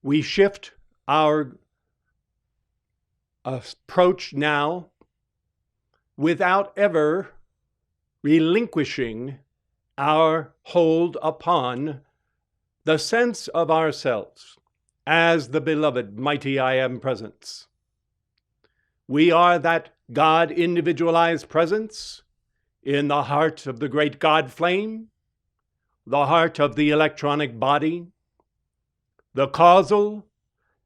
We shift our approach now without ever relinquishing our hold upon the sense of ourselves as the beloved mighty I Am presence. We are that God individualized presence in the heart of the great God flame, the heart of the electronic body, the causal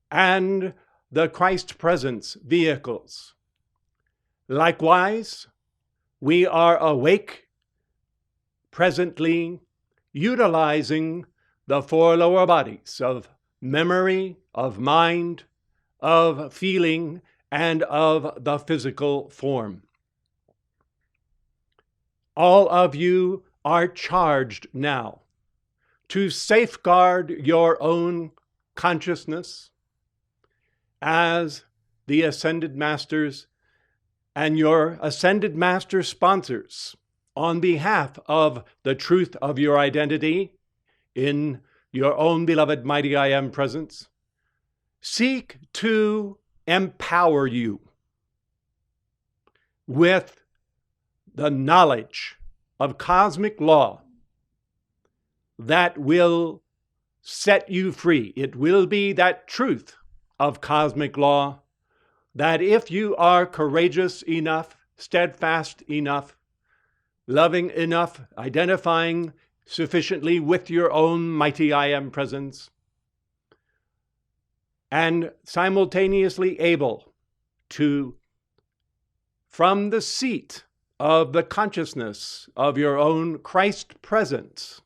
and the Christ presence vehicles. Likewise, we are awake, presently utilizing the four lower bodies of memory, of mind, of feeling, and of the physical form. All of you are charged now to safeguard your own consciousness as the Ascended Masters and your Ascended Master sponsors on behalf of the truth of your identity in your own beloved mighty I Am presence. Seek to empower you with the knowledge of cosmic law that will set you free. It will be that truth of cosmic law that if you are courageous enough, steadfast enough, loving enough, identifying sufficiently with your own mighty I Am presence, and simultaneously able to, from the seat of the consciousness of your own Christ presence,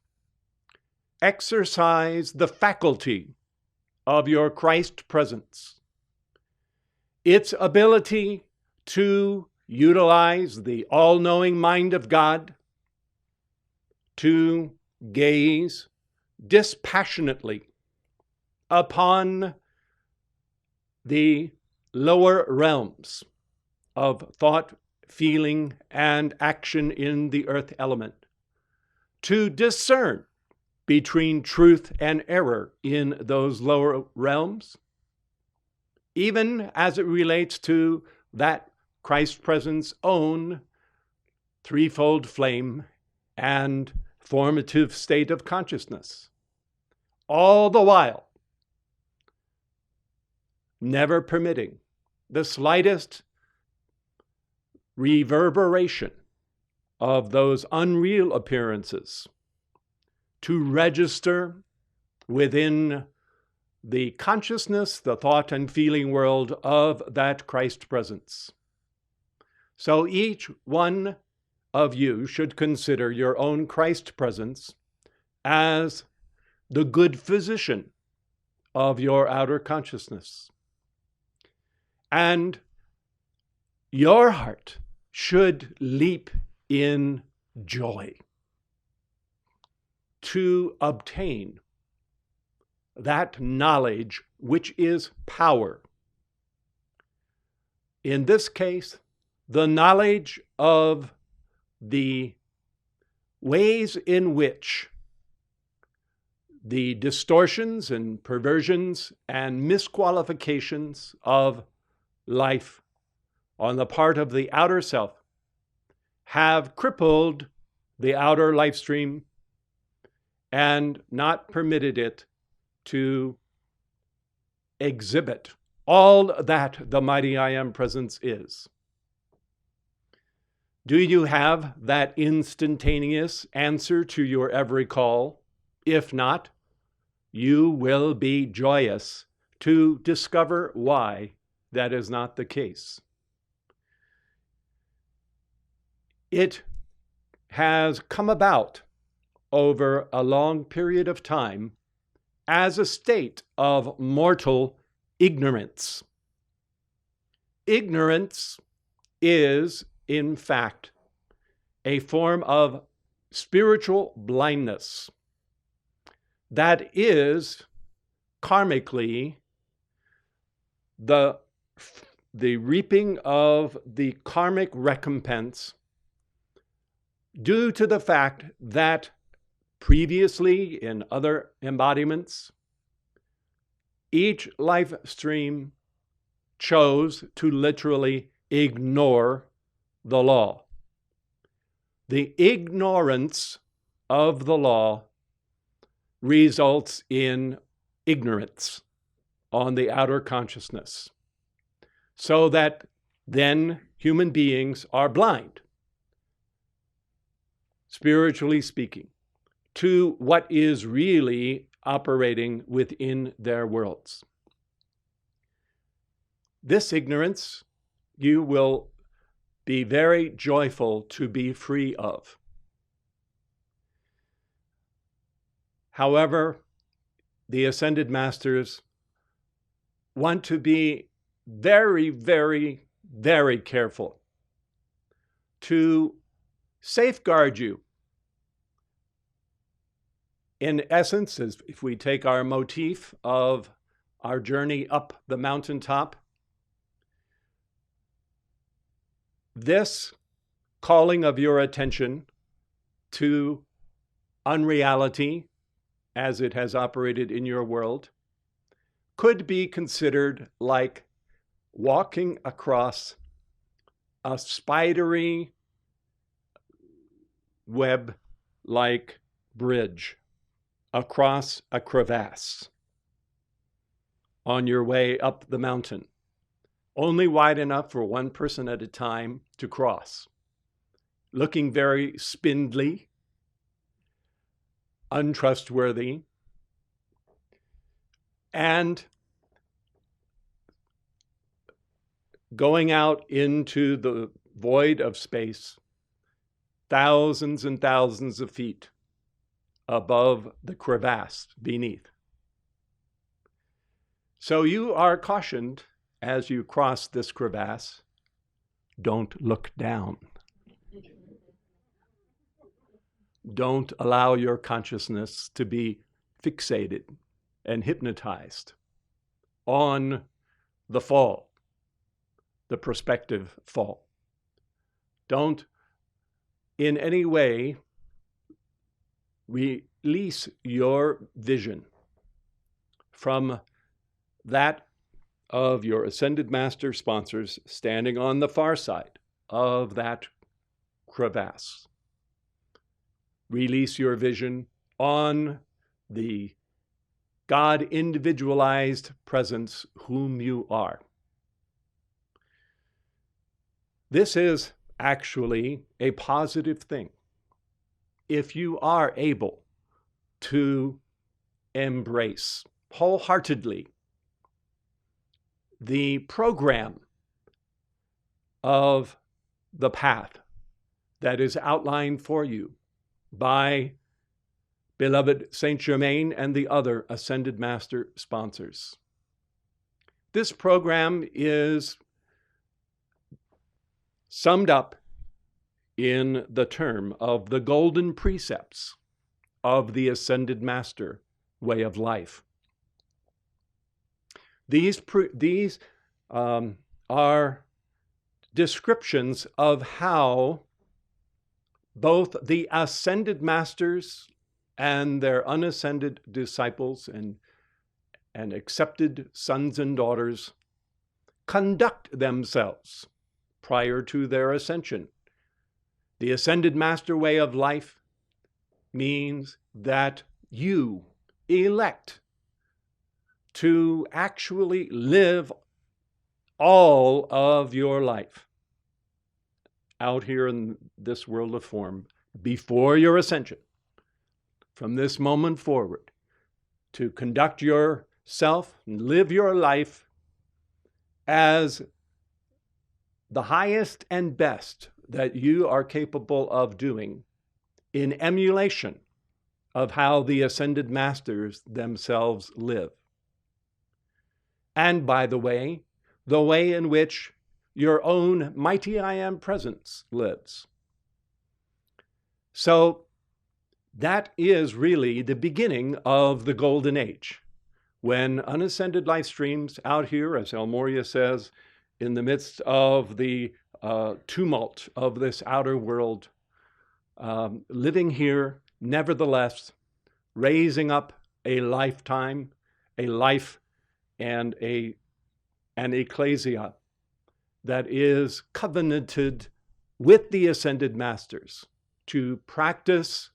exercise the faculty of your Christ presence, its ability to utilize the all-knowing mind of God to gaze dispassionately upon the lower realms of thought, feeling, and action in the earth element, to discern between truth and error in those lower realms, even as it relates to that Christ presence own threefold flame and formative state of consciousness. All the while, never permitting the slightest reverberation of those unreal appearances to register within the consciousness, the thought and feeling world of that Christ presence. So each one of you should consider your own Christ presence as the good physician of your outer consciousness. And your heart should leap in joy to obtain that knowledge which is power. In this case, the knowledge of the ways in which the distortions and perversions and misqualifications of life on the part of the outer self have crippled the outer life stream and not permitted it to exhibit all that the mighty I Am presence is. Do you have that instantaneous answer to your every call? If not, you will be joyous to discover why that is not the case. It has come about over a long period of time as a state of mortal ignorance. Ignorance is, in fact, a form of spiritual blindness that is karmically the reaping of the karmic recompense due to the fact that previously in other embodiments, Each life stream chose to literally ignore the law. The ignorance of the law results in ignorance on the outer consciousness, so that then human beings are blind, spiritually speaking, to what is really operating within their worlds. This ignorance you will be very joyful to be free of. However, the Ascended Masters want to be very, very, very careful to safeguard you. In essence, as if we take our motif of our journey up the mountaintop, this calling of your attention to unreality as it has operated in your world could be considered like walking across a spidery web-like bridge across a crevasse on your way up the mountain, only wide enough for one person at a time to cross, looking very spindly, untrustworthy, and going out into the void of space, thousands and thousands of feet above the crevasse beneath. So you are cautioned as you cross this crevasse, don't look down. Don't allow your consciousness to be fixated and hypnotized on the fall, the prospective fall. Don't in any way release your vision from that of your Ascended Master sponsors standing on the far side of that crevasse. Release your vision on the God individualized presence whom you are. This is actually a positive thing if you are able to embrace wholeheartedly the program of the path that is outlined for you by beloved Saint Germain and the other Ascended Master sponsors. This program is summed up in the term of the Golden Precepts of the Ascended Master way of life. These are descriptions of how both the Ascended Masters and their unascended disciples and accepted sons and daughters conduct themselves prior to their ascension. The Ascended Master way of life means that you elect to actually live all of your life out here in this world of form before your ascension, from this moment forward, to conduct yourself and live your life as the highest and best that you are capable of doing in emulation of how the Ascended Masters themselves live. And by the way in which your own mighty I Am presence lives. So that is really the beginning of the Golden Age, when unascended life streams out here, as El Morya says, in the midst of the tumult of this outer world, living here, nevertheless, raising up a lifetime, a life and an ecclesia that is covenanted with the ascended masters to practice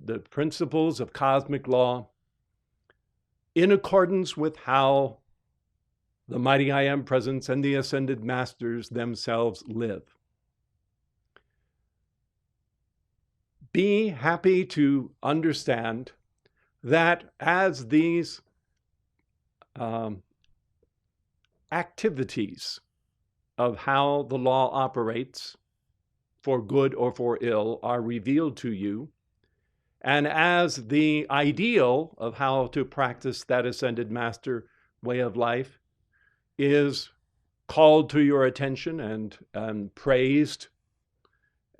the principles of cosmic law in accordance with how the mighty I Am Presence and the ascended masters themselves live. Be happy to understand that as these activities of how the law operates, for good or for ill, are revealed to you, and as the ideal of how to practice that ascended master way of life is called to your attention and praised,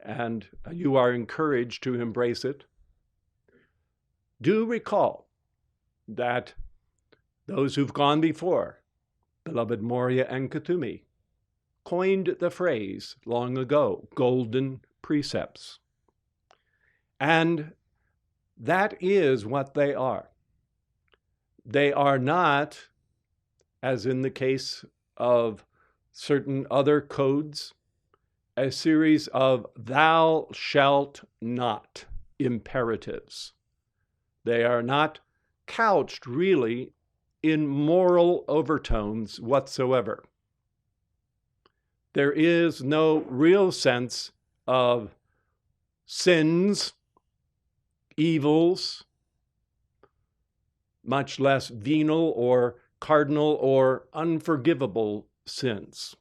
and you are encouraged to embrace it, do recall that those who've gone before, beloved Moria and Katumi, coined the phrase long ago, Golden Precepts. And that is what they are. They are not, as in the case of certain other codes, a series of thou shalt not imperatives. They are not couched really in moral overtones whatsoever. There is no real sense of sins, evils, much less venal or cardinal or unforgivable sins.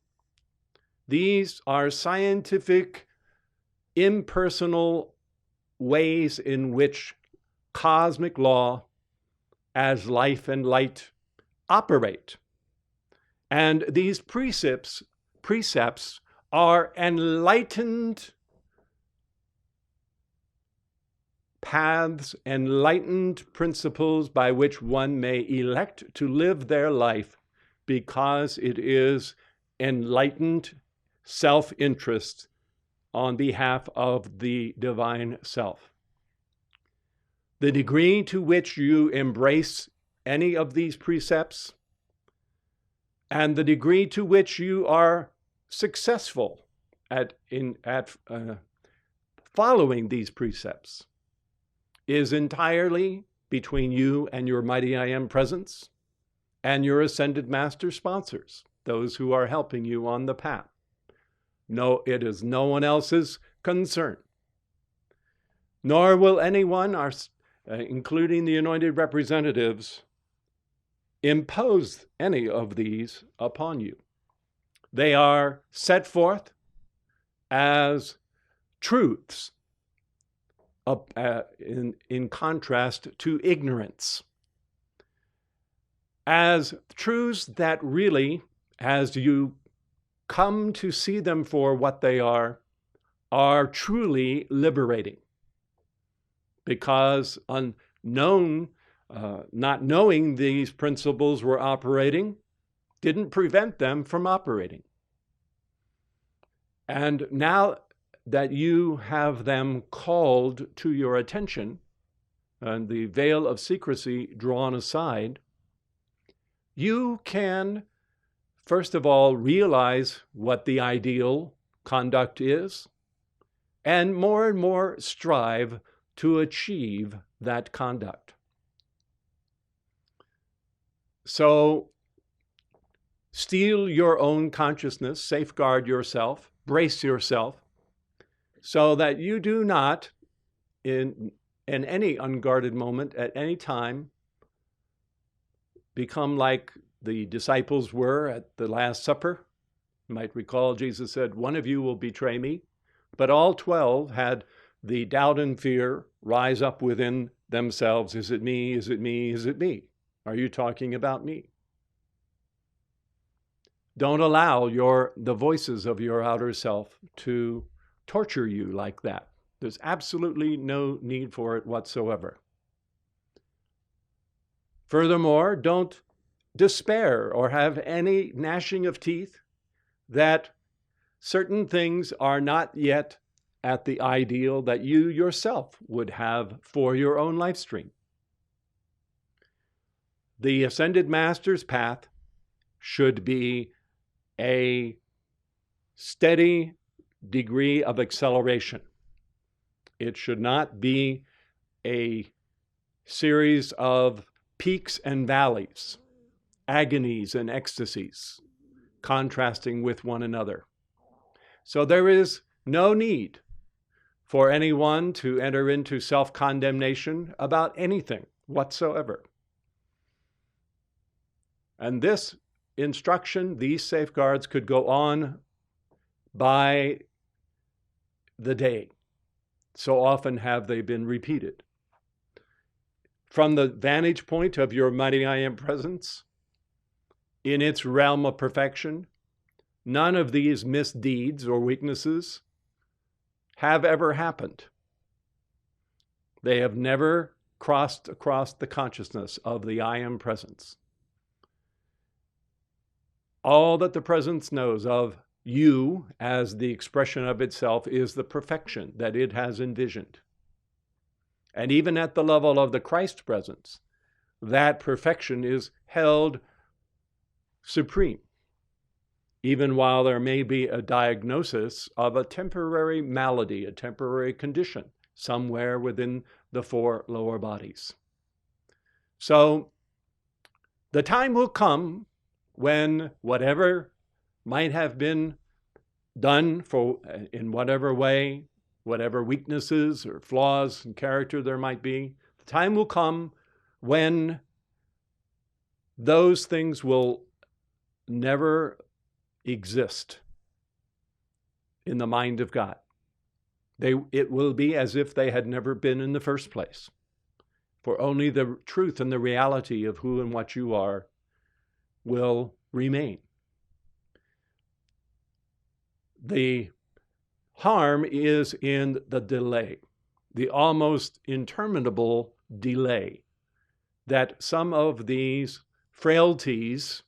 These are scientific, impersonal ways in which cosmic law as life and light operate. And these precepts are enlightened paths, enlightened principles by which one may elect to live their life because it is enlightened self-interest on behalf of the divine self. The degree to which you embrace any of these precepts and the degree to which you are successful at following these precepts is entirely between you and your mighty I Am Presence and your ascended master sponsors, those who are helping you on the path. No, it is no one else's concern. Nor will anyone, including the anointed representatives, impose any of these upon you. They are set forth as truths in contrast to ignorance, as truths that really, as you come to see them for what they are truly liberating. Because not knowing these principles were operating didn't prevent them from operating. And now that you have them called to your attention and the veil of secrecy drawn aside, you can, first of all, realize what the ideal conduct is, and more strive to achieve that conduct. So, steel your own consciousness, safeguard yourself, brace yourself, so that you do not, in any unguarded moment, at any time, become like the disciples were at the Last Supper. You might recall Jesus said, "One of you will betray me," but all 12 had the doubt and fear rise up within themselves. Is it me? Is it me? Is it me? Are you talking about me? Don't allow the voices of your outer self to torture you like that. There's absolutely no need for it whatsoever. Furthermore, don't despair or have any gnashing of teeth that certain things are not yet at the ideal that you yourself would have for your own life stream. The Ascended Master's path should be a steady degree of acceleration. It should not be a series of peaks and valleys, agonies and ecstasies, contrasting with one another. So there is no need for anyone to enter into self-condemnation about anything whatsoever. And this instruction, these safeguards, could go on by the day. So often have they been repeated. From the vantage point of your mighty I Am presence, in its realm of perfection, none of these misdeeds or weaknesses have ever happened. They have never crossed across the consciousness of the I Am presence. All that the presence knows of you as the expression of itself is the perfection that it has envisioned. And even at the level of the Christ presence, that perfection is held supreme, even while there may be a diagnosis of a temporary malady, a temporary condition, somewhere within the four lower bodies. So the time will come when whatever might have been done in whatever way, whatever weaknesses or flaws in character there might be, the time will come when those things will never exist in the mind of God. It will be as if they had never been in the first place, for only the truth and the reality of who and what you are will remain. The harm is in the delay, the almost interminable delay that some of these frailties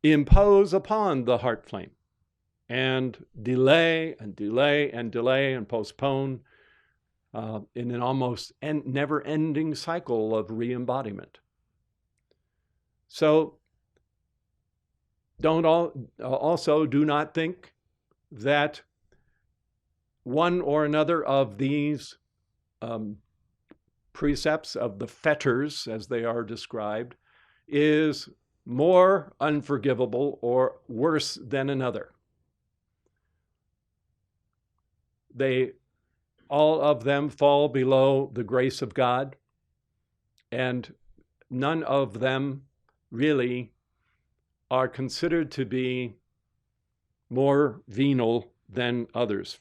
impose upon the heart flame, and delay and delay and delay and postpone in an almost never-ending cycle of re-embodiment. So also do not think that one or another of these precepts of the Fetters, as they are described, is more unforgivable or worse than another. All of them fall below the grace of God, and none of them really are considered to be more venal than others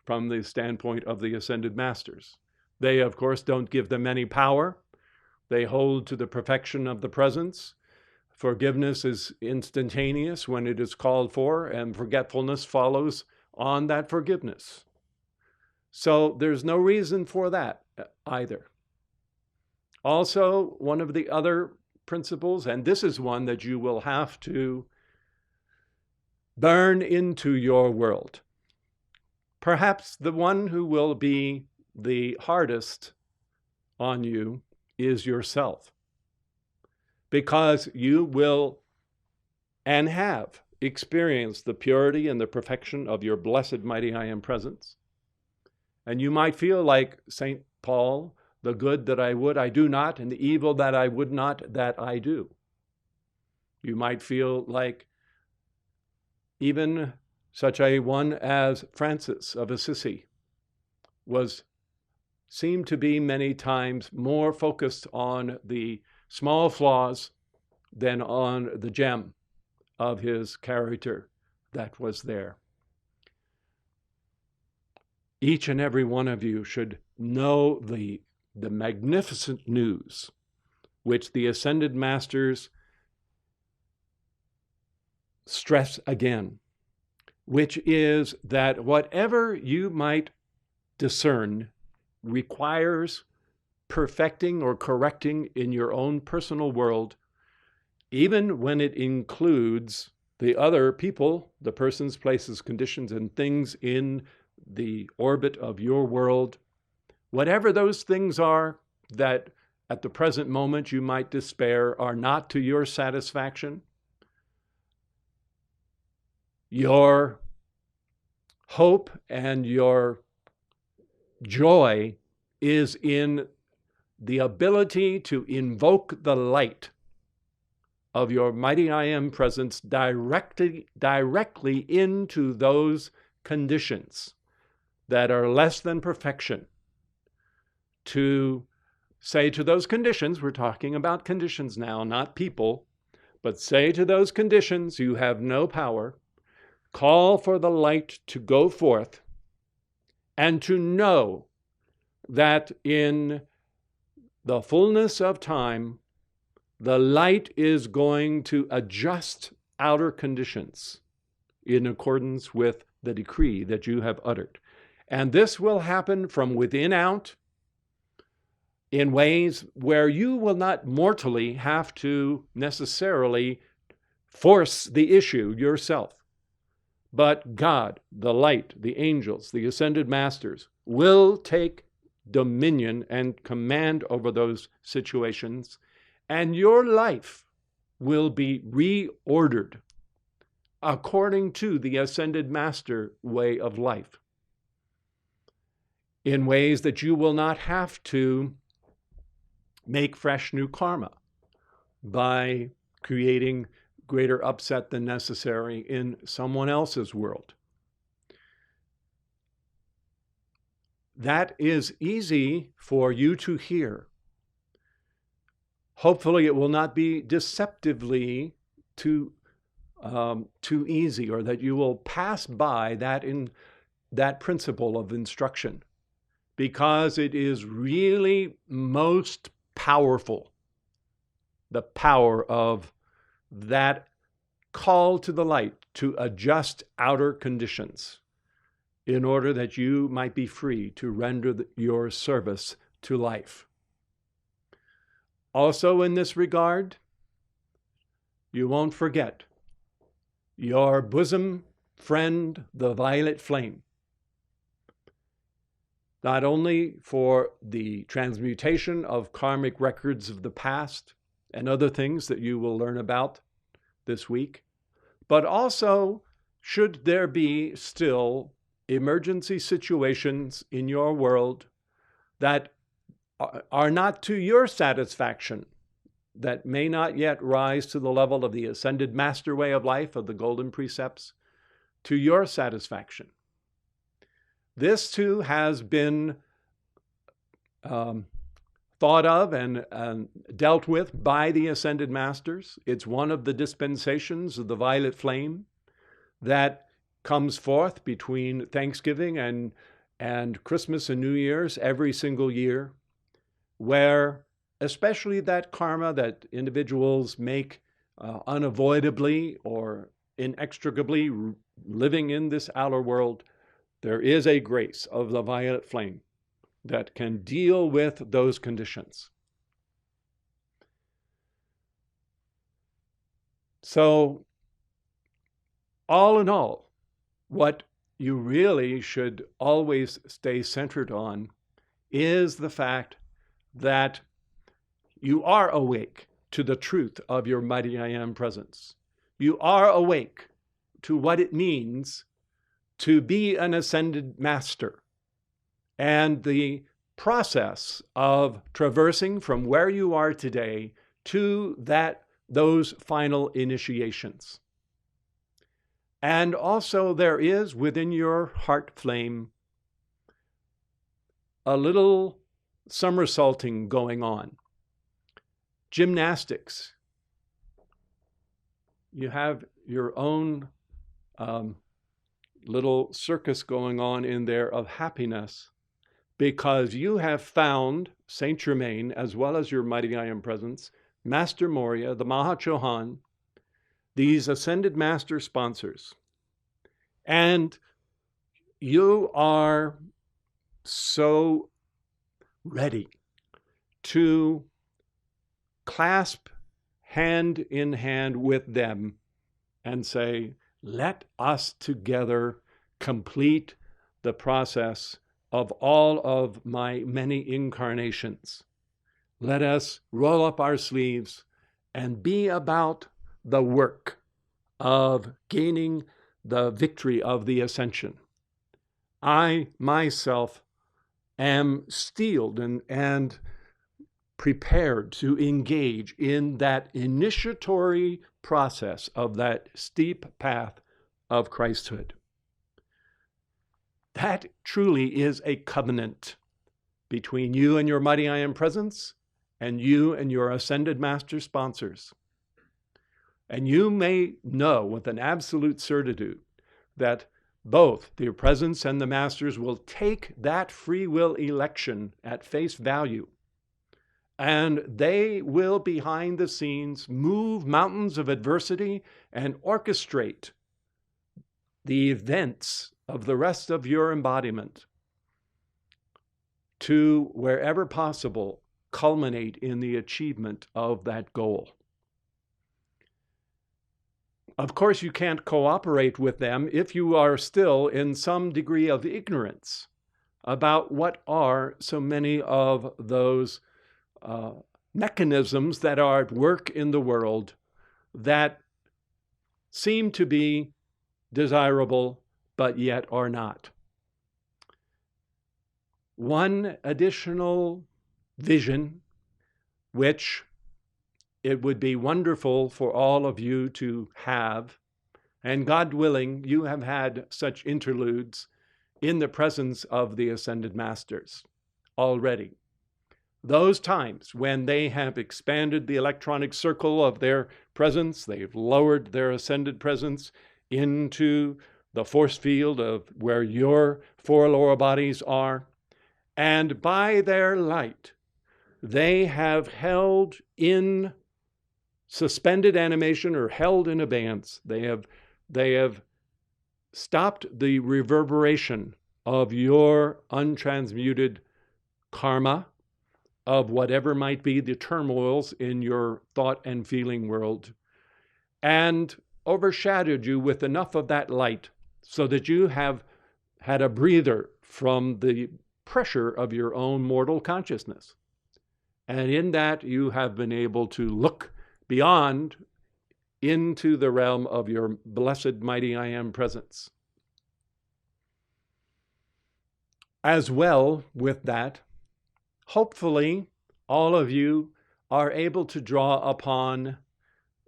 from the standpoint of the ascended masters. They, of course, don't give them any power. They hold to the perfection of the presence. Forgiveness is instantaneous when it is called for, and forgetfulness follows on that forgiveness. So there's no reason for that either. Also, one of the other principles, and this is one that you will have to burn into your world. Perhaps the one who will be the hardest on you is yourself, because you will and have experienced the purity and the perfection of your blessed mighty I Am presence. And you might feel like St. Paul, the good that I would, I do not, and the evil that I would not, that I do. You might feel like even such a one as Francis of Assisi seemed to be many times more focused on the small flaws than on the gem of his character that was there. Each and every one of you should know the magnificent news which the ascended masters stress again, which is that whatever you might discern requires perfecting or correcting in your own personal world, even when it includes the other people, the persons, places, conditions, and things in the orbit of your world. Whatever those things are that at the present moment you might despair are not to your satisfaction. Your hope and your joy is in the ability to invoke the light of your mighty I Am presence directly into those conditions that are less than perfection. To say to those conditions, we're talking about conditions now, not people, but say to those conditions, you have no power. Call for the light to go forth, and to know that in the fullness of time, the light is going to adjust outer conditions in accordance with the decree that you have uttered. And this will happen from within out in ways where you will not mortally have to necessarily force the issue yourself. But God, the light, the angels, the ascended masters will take dominion and command over those situations, and your life will be reordered according to the ascended master way of life, in ways that you will not have to make fresh new karma by creating greater upset than necessary in someone else's world. That is easy for you to hear. Hopefully it will not be deceptively too easy, or that you will pass by that principle of instruction, because it is really most powerful, the power of that call to the light to adjust outer conditions in order that you might be free to render your service to life. Also in this regard, you won't forget your bosom friend, the violet flame, not only for the transmutation of karmic records of the past and other things that you will learn about this week, but also should there be still emergency situations in your world that are not to your satisfaction, that may not yet rise to the level of the ascended master way of life of the Golden Precepts, to your satisfaction. This too has been thought of and dealt with by the ascended masters. It's one of the dispensations of the violet flame that comes forth between Thanksgiving and Christmas and New Year's every single year, where especially that karma that individuals make unavoidably or inextricably living in this outer world, there is a grace of the violet flame that can deal with those conditions. So, all in all, what you really should always stay centered on is the fact that you are awake to the truth of your mighty I Am presence. You are awake to what it means to be an ascended master, and the process of traversing from where you are today to those final initiations. And also there is within your heart flame a little somersaulting going on, gymnastics. You have your own little circus going on in there of happiness, because you have found Saint Germain, as well as your mighty I Am presence, Master Moria, the Maha Chohan, these ascended master sponsors. And you are so ready to clasp hand in hand with them and say, let us together complete the process of all of my many incarnations. let us roll up our sleeves and be about the work of gaining the victory of the ascension. I myself am steeled and prepared to engage in that initiatory process of that steep path of Christhood. That truly is a covenant between you and your mighty I Am Presence, and you and your ascended master sponsors. And you may know with an absolute certitude that both the presence and the masters will take that free will election at face value, and they will behind the scenes move mountains of adversity and orchestrate the events of the rest of your embodiment to, wherever possible, culminate in the achievement of that goal. Of course, you can't cooperate with them if you are still in some degree of ignorance about what are so many of those mechanisms that are at work in the world that seem to be desirable, but yet are not. One additional vision, which it would be wonderful for all of you to have, and God willing, you have had such interludes in the presence of the Ascended Masters already. Those times when they have expanded the electronic circle of their presence, they've lowered their ascended presence into the force field of where your four lower bodies are, and by their light, they have held in suspended animation or held in abeyance. They have stopped the reverberation of your untransmuted karma, of whatever might be the turmoils in your thought and feeling world, and overshadowed you with enough of that light so that you have had a breather from the pressure of your own mortal consciousness. And in that, you have been able to look beyond into the realm of your blessed mighty I Am presence. As well with that, hopefully all of you are able to draw upon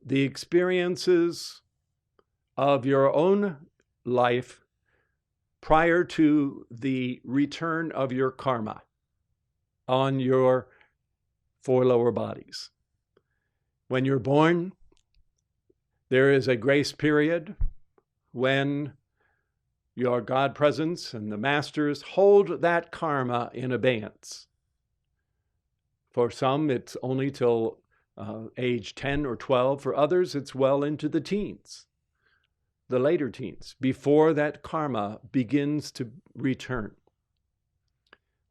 the experiences of your own life prior to the return of your karma on your four lower bodies. When you're born, there is a grace period when your God presence and the masters hold that karma in abeyance. For some, it's only till age 10 or 12. For others, it's well into the teens, the later teens, before that karma begins to return.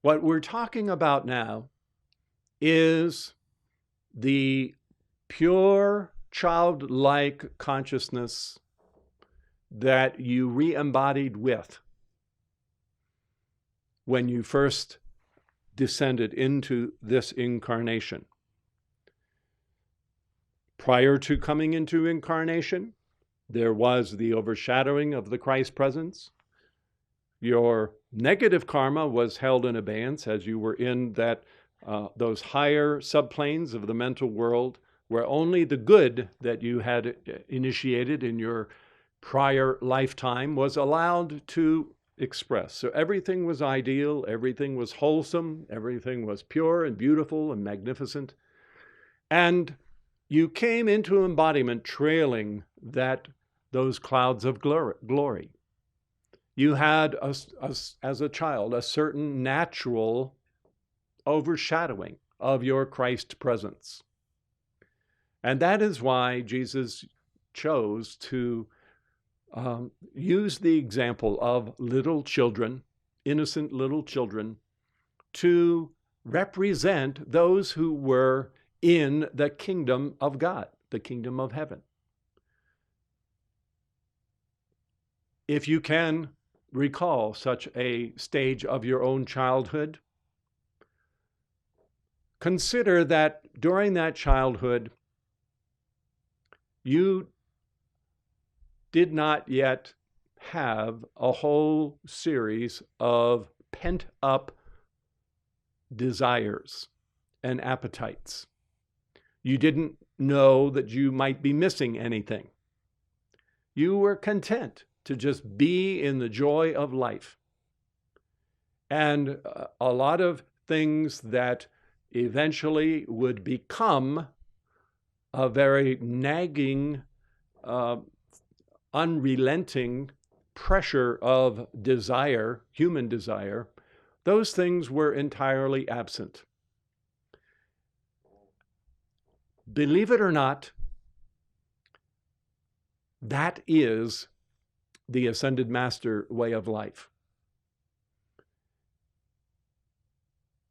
What we're talking about now is the pure childlike consciousness that you re-embodied with when you first descended into this incarnation. Prior to coming into incarnation, there was the overshadowing of the Christ presence. Your negative karma was held in abeyance as you were in that those higher subplanes of the mental world, where only the good that you had initiated in your prior lifetime was allowed to express. So everything was ideal, everything was wholesome, everything was pure and beautiful and magnificent. And you came into embodiment trailing those clouds of glory. You had, as a child, a certain natural overshadowing of your Christ presence. And that is why Jesus chose to use the example of little children, innocent little children, to represent those who were in the kingdom of God, the kingdom of heaven. If you can recall such a stage of your own childhood, consider that during that childhood, you did not yet have a whole series of pent-up desires and appetites. You didn't know that you might be missing anything. You were content to just be in the joy of life. And a lot of things that eventually would become a very nagging, unrelenting pressure of desire, human desire, those things were entirely absent. Believe it or not, that is the Ascended Master way of life.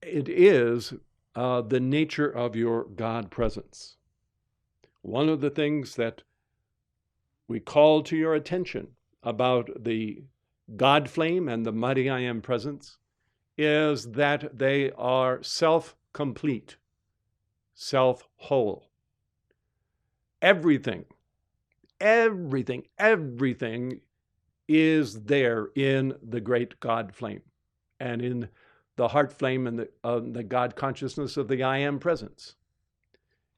It is the nature of your God presence. One of the things that we call to your attention about the God flame and the mighty I Am presence is that they are self-complete, self-whole. Everything is there in the great God flame and in the heart flame and the God consciousness of the I Am presence.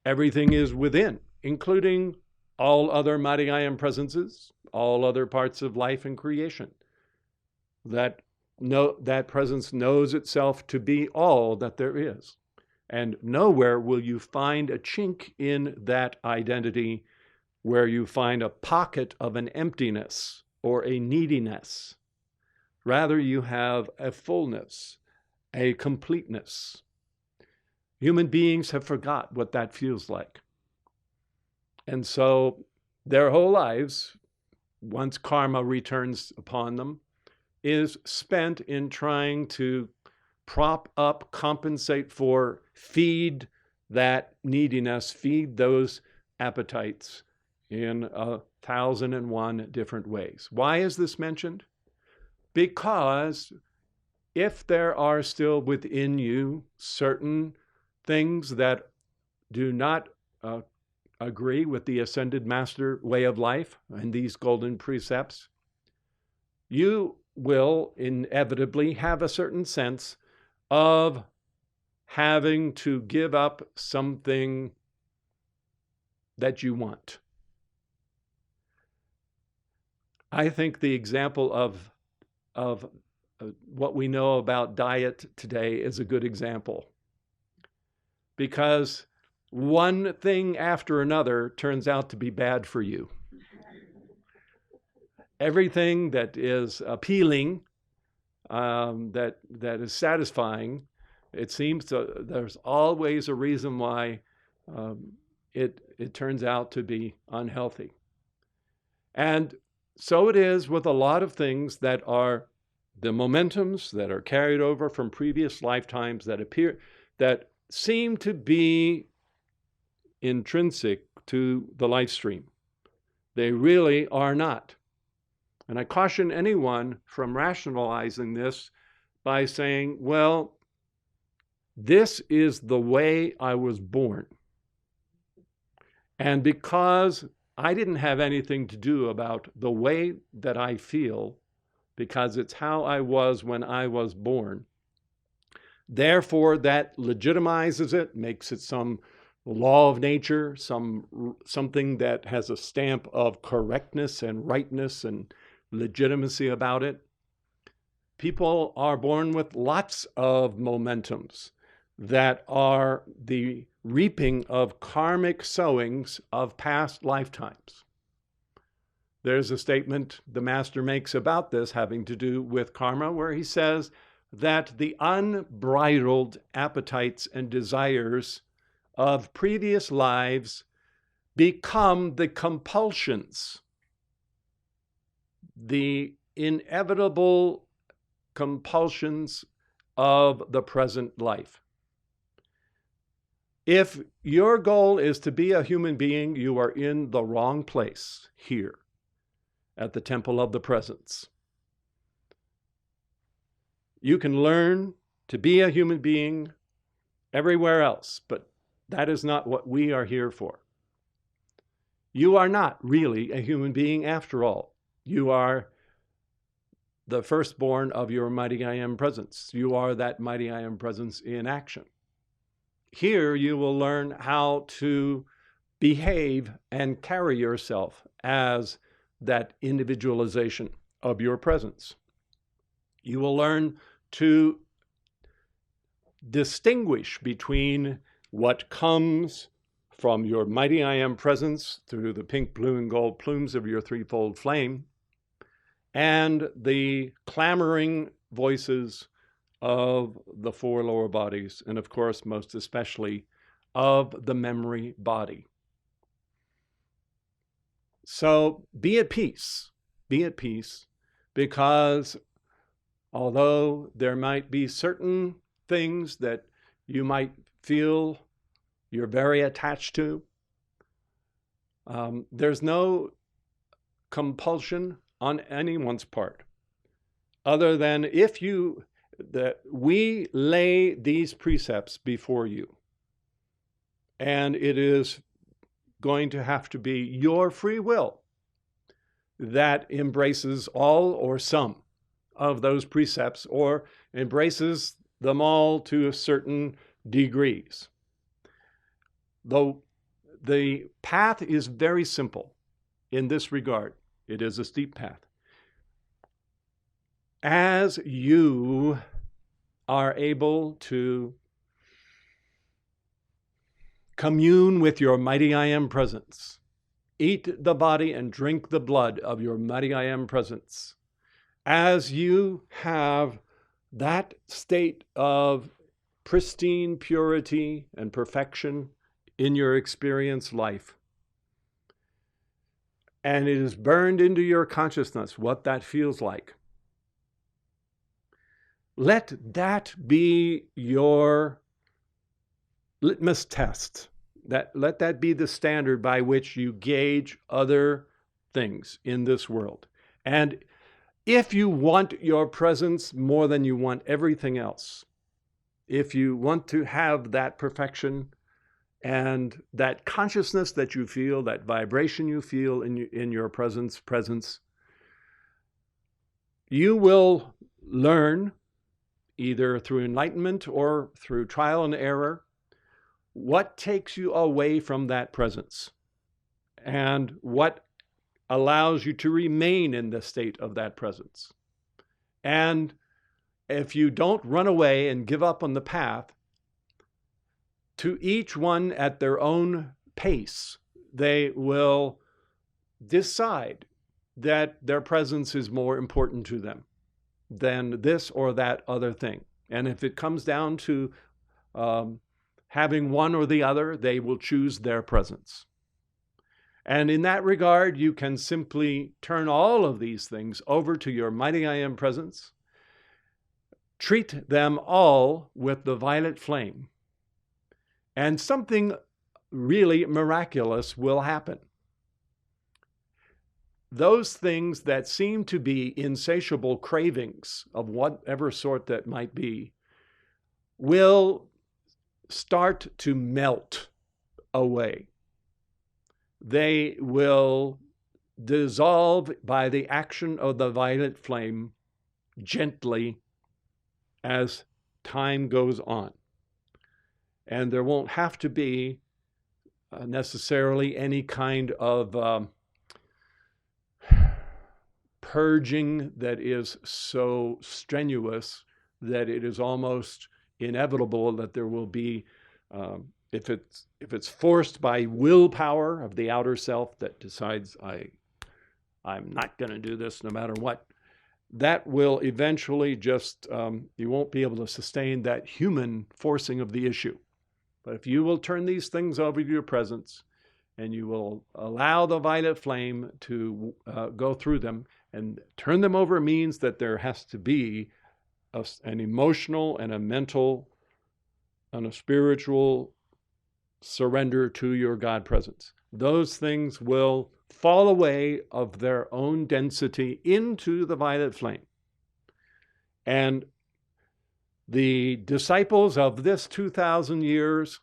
Everything is within, including all other mighty I Am presences, all other parts of life and creation. That presence knows itself to be all that there is. And nowhere will you find a chink in that identity where you find a pocket of an emptiness or a neediness. Rather, you have a fullness, a completeness. Human beings have forgot what that feels like. And so their whole lives, once karma returns upon them, is spent in trying to prop up, compensate for, feed that neediness, feed those appetites in 1,001 different ways. Why is this mentioned? Because if there are still within you certain things that do not agree with the Ascended Master way of life and these Golden Precepts, you will inevitably have a certain sense of having to give up something that you want. I think the example of what we know about diet today is a good example, because one thing after another turns out to be bad for you. Everything that is appealing, that is satisfying, it seems there's always a reason why it turns out to be unhealthy. And so it is with a lot of things that are the momentums that are carried over from previous lifetimes that seem to be intrinsic to the life stream. They really are not. And I caution anyone from rationalizing this by saying, well, this is the way I was born. And because I didn't have anything to do about the way that I feel, because it's how I was when I was born, therefore that legitimizes it, makes it some law of nature, something that has a stamp of correctness and rightness and legitimacy about it. People are born with lots of momentums that are the reaping of karmic sowings of past lifetimes. There's a statement the Master makes about this having to do with karma, where he says that the unbridled appetites and desires of previous lives become the compulsions, the inevitable compulsions of the present life. If your goal is to be a human being, you are in the wrong place here at the Temple of the Presence. You can learn to be a human being everywhere else, but that is not what we are here for. You are not really a human being after all. You are the firstborn of your mighty I Am presence. You are that mighty I Am presence in action. Here you will learn how to behave and carry yourself as that individualization of your presence. You will learn to distinguish between what comes from your mighty I Am presence through the pink, blue, and gold plumes of your threefold flame, and the clamoring voices of the four lower bodies, and of course, most especially, of the memory body. So be at peace, because although there might be certain things that you might feel you're very attached to, there's no compulsion on anyone's part, other than that we lay these precepts before you. And it is going to have to be your free will that embraces all or some of those precepts, or embraces them all to certain degrees. Though the path is very simple in this regard. It is a steep path. As you are able to commune with your mighty I Am presence, eat the body and drink the blood of your mighty I Am presence, as you have that state of pristine purity and perfection in your experience life, and it is burned into your consciousness what that feels like, let that be your litmus test. Let that be the standard by which you gauge other things in this world. And if you want your presence more than you want everything else, if you want to have that perfection and that consciousness that you feel, that vibration you feel in your presence, you will learn, either through enlightenment or through trial and error, what takes you away from that presence and what allows you to remain in the state of that presence. And if you don't run away and give up on the path, to each one at their own pace, they will decide that their presence is more important to them than this or that other thing. And if it comes down to having one or the other, they will choose their presence. And in that regard, you can simply turn all of these things over to your mighty I Am presence, treat them all with the violet flame, and something really miraculous will happen. Those things that seem to be insatiable cravings of whatever sort that might be will start to melt away. They will dissolve by the action of the violet flame gently as time goes on. And there won't have to be necessarily any kind of purging that is so strenuous that it is almost inevitable that there will be, if it's forced by willpower of the outer self that decides I'm not going to do this no matter what, that will eventually just, you won't be able to sustain that human forcing of the issue. But if you will turn these things over to your presence, and you will allow the violet flame to go through them, and turn them over means that there has to be an emotional and a mental and a spiritual surrender to your God presence. Those things will fall away of their own density into the violet flame. And The disciples of this 2,000 years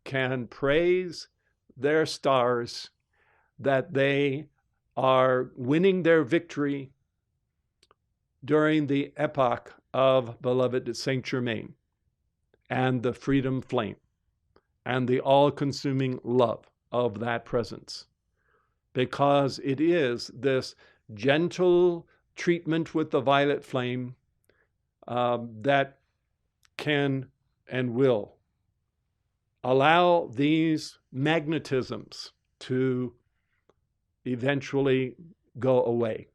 can praise their stars that they are winning their victory during the epoch of beloved Saint Germain and the freedom flame and the all-consuming love of that presence, because it is this gentle treatment with the violet flame that can and will allow these magnetisms to eventually go away.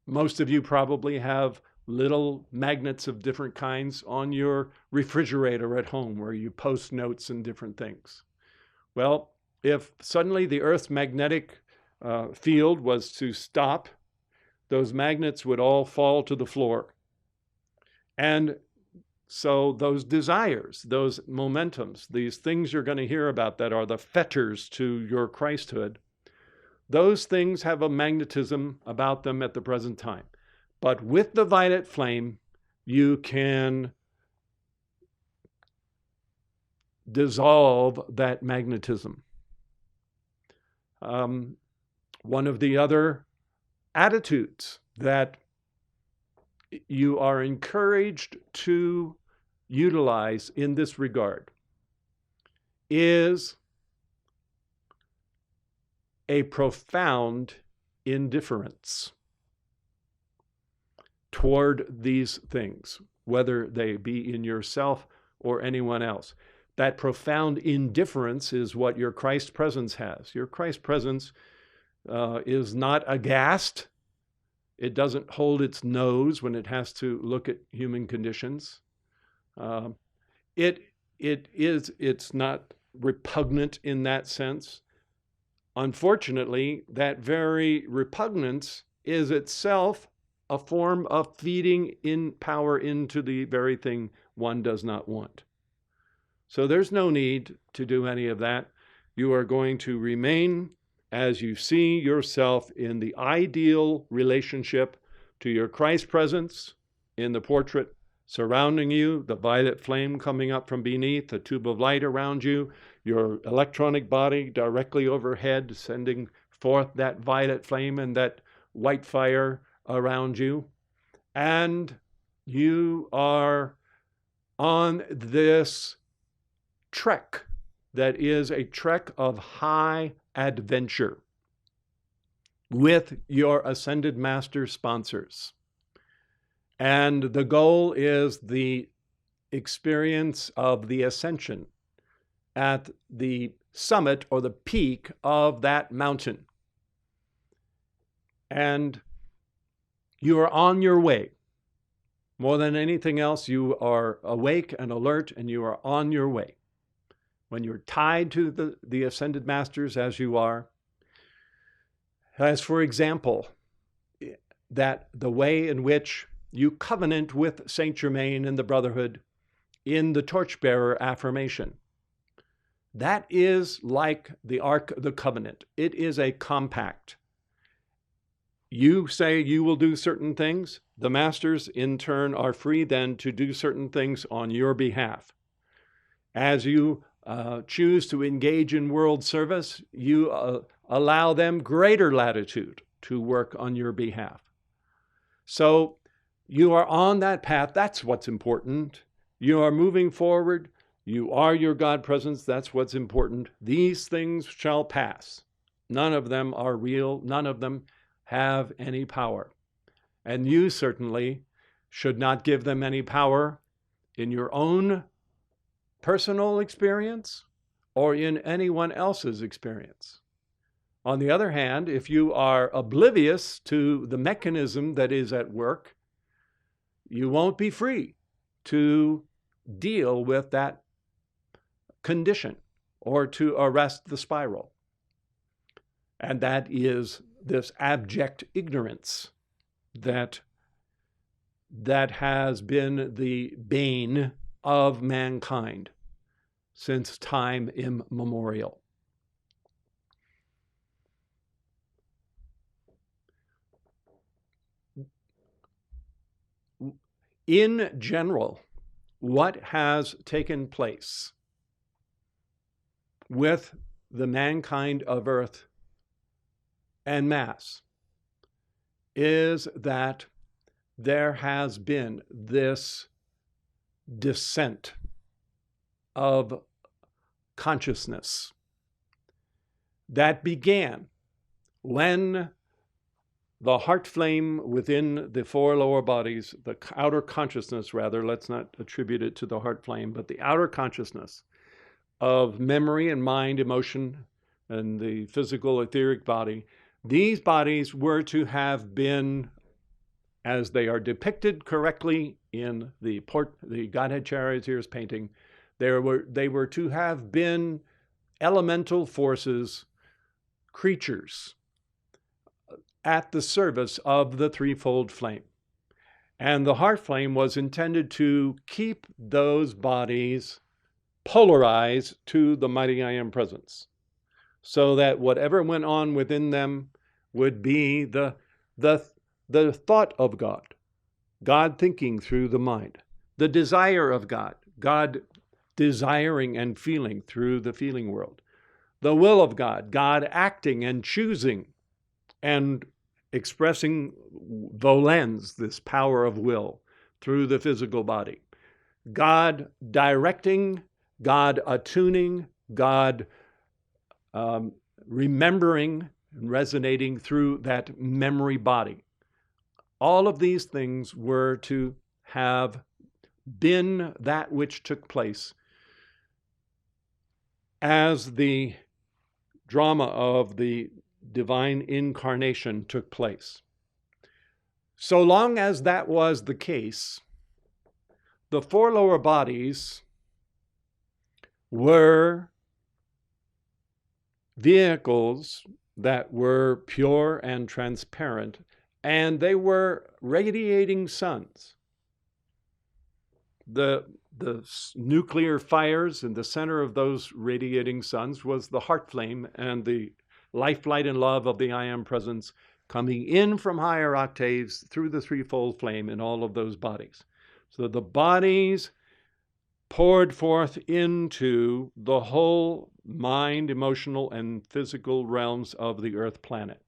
Most of you probably have little magnets of different kinds on your refrigerator at home where you post notes and different things. Well, if suddenly the Earth's magnetic field was to stop, those magnets would all fall to the floor. And so those desires, those momentums, these things you're going to hear about that are the fetters to your Christhood, those things have a magnetism about them at the present time. But with the violet flame, you can dissolve that magnetism. One of the other attitudes that you are encouraged to utilize in this regard is a profound indifference toward these things, whether they be in yourself or anyone else. That profound indifference is what your Christ presence has. Your Christ presence is not aghast. It doesn't hold its nose when it has to look at human conditions. It's not repugnant in that sense. Unfortunately, that very repugnance is itself a form of feeding in power into the very thing one does not want. So there's no need to do any of that. You are going to remain as you see yourself in the ideal relationship to your Christ presence in the portrait surrounding you, the violet flame coming up from beneath, a tube of light around you, your electronic body directly overhead, sending forth that violet flame and that white fire around you. And you are on this trek that is a trek of high adventure with your Ascended Master sponsors. And the goal is the experience of the ascension at the summit or the peak of that mountain. And you are on your way. More than anything else, you are awake and alert, and you are on your way. When you're tied to the Ascended Masters as you are, as for example, that the way in which you covenant with Saint Germain and the Brotherhood in the Torchbearer affirmation. That is like the Ark of the Covenant. It is a compact. You say you will do certain things. The Masters, in turn, are free then to do certain things on your behalf. As you choose to engage in world service, you allow them greater latitude to work on your behalf. So you are on that path. That's what's important. You are moving forward. You are your God presence. That's what's important. These things shall pass. None of them are real. None of them have any power. And you certainly should not give them any power in your own personal experience or in anyone else's experience. On the other hand, if you are oblivious to the mechanism that is at work, you won't be free to deal with that condition or to arrest the spiral. And that is this abject ignorance that has been the bane of mankind since time immemorial. in general, what has taken place with the mankind of Earth en masse is that there has been this descent of consciousness that began when the heart flame within the four lower bodies, the outer consciousness rather, let's not attribute it to the heart flame, but the outer consciousness of memory and mind, emotion, and the physical etheric body, these bodies were to have been, as they are depicted correctly in the Godhead Charioteers painting, they were to have been elemental forces, creatures at the service of the threefold flame. And the heart flame was intended to keep those bodies polarized to the mighty I Am presence, so that whatever went on within them would be the thought of God, God thinking through the mind, the desire of God, God desiring and feeling through the feeling world, the will of God, God acting and choosing and expressing volens, this power of will, through the physical body, God directing, God attuning, God remembering and resonating through that memory body. All of these things were to have been that which took place as the drama of the divine incarnation took place. So long as that was the case, the four lower bodies were vehicles that were pure and transparent, and they were radiating suns. The nuclear fires in the center of those radiating suns was the heart flame and the life, light, and love of the I Am presence coming in from higher octaves through the threefold flame in all of those bodies. So the bodies poured forth into the whole mind, emotional, and physical realms of the Earth planet.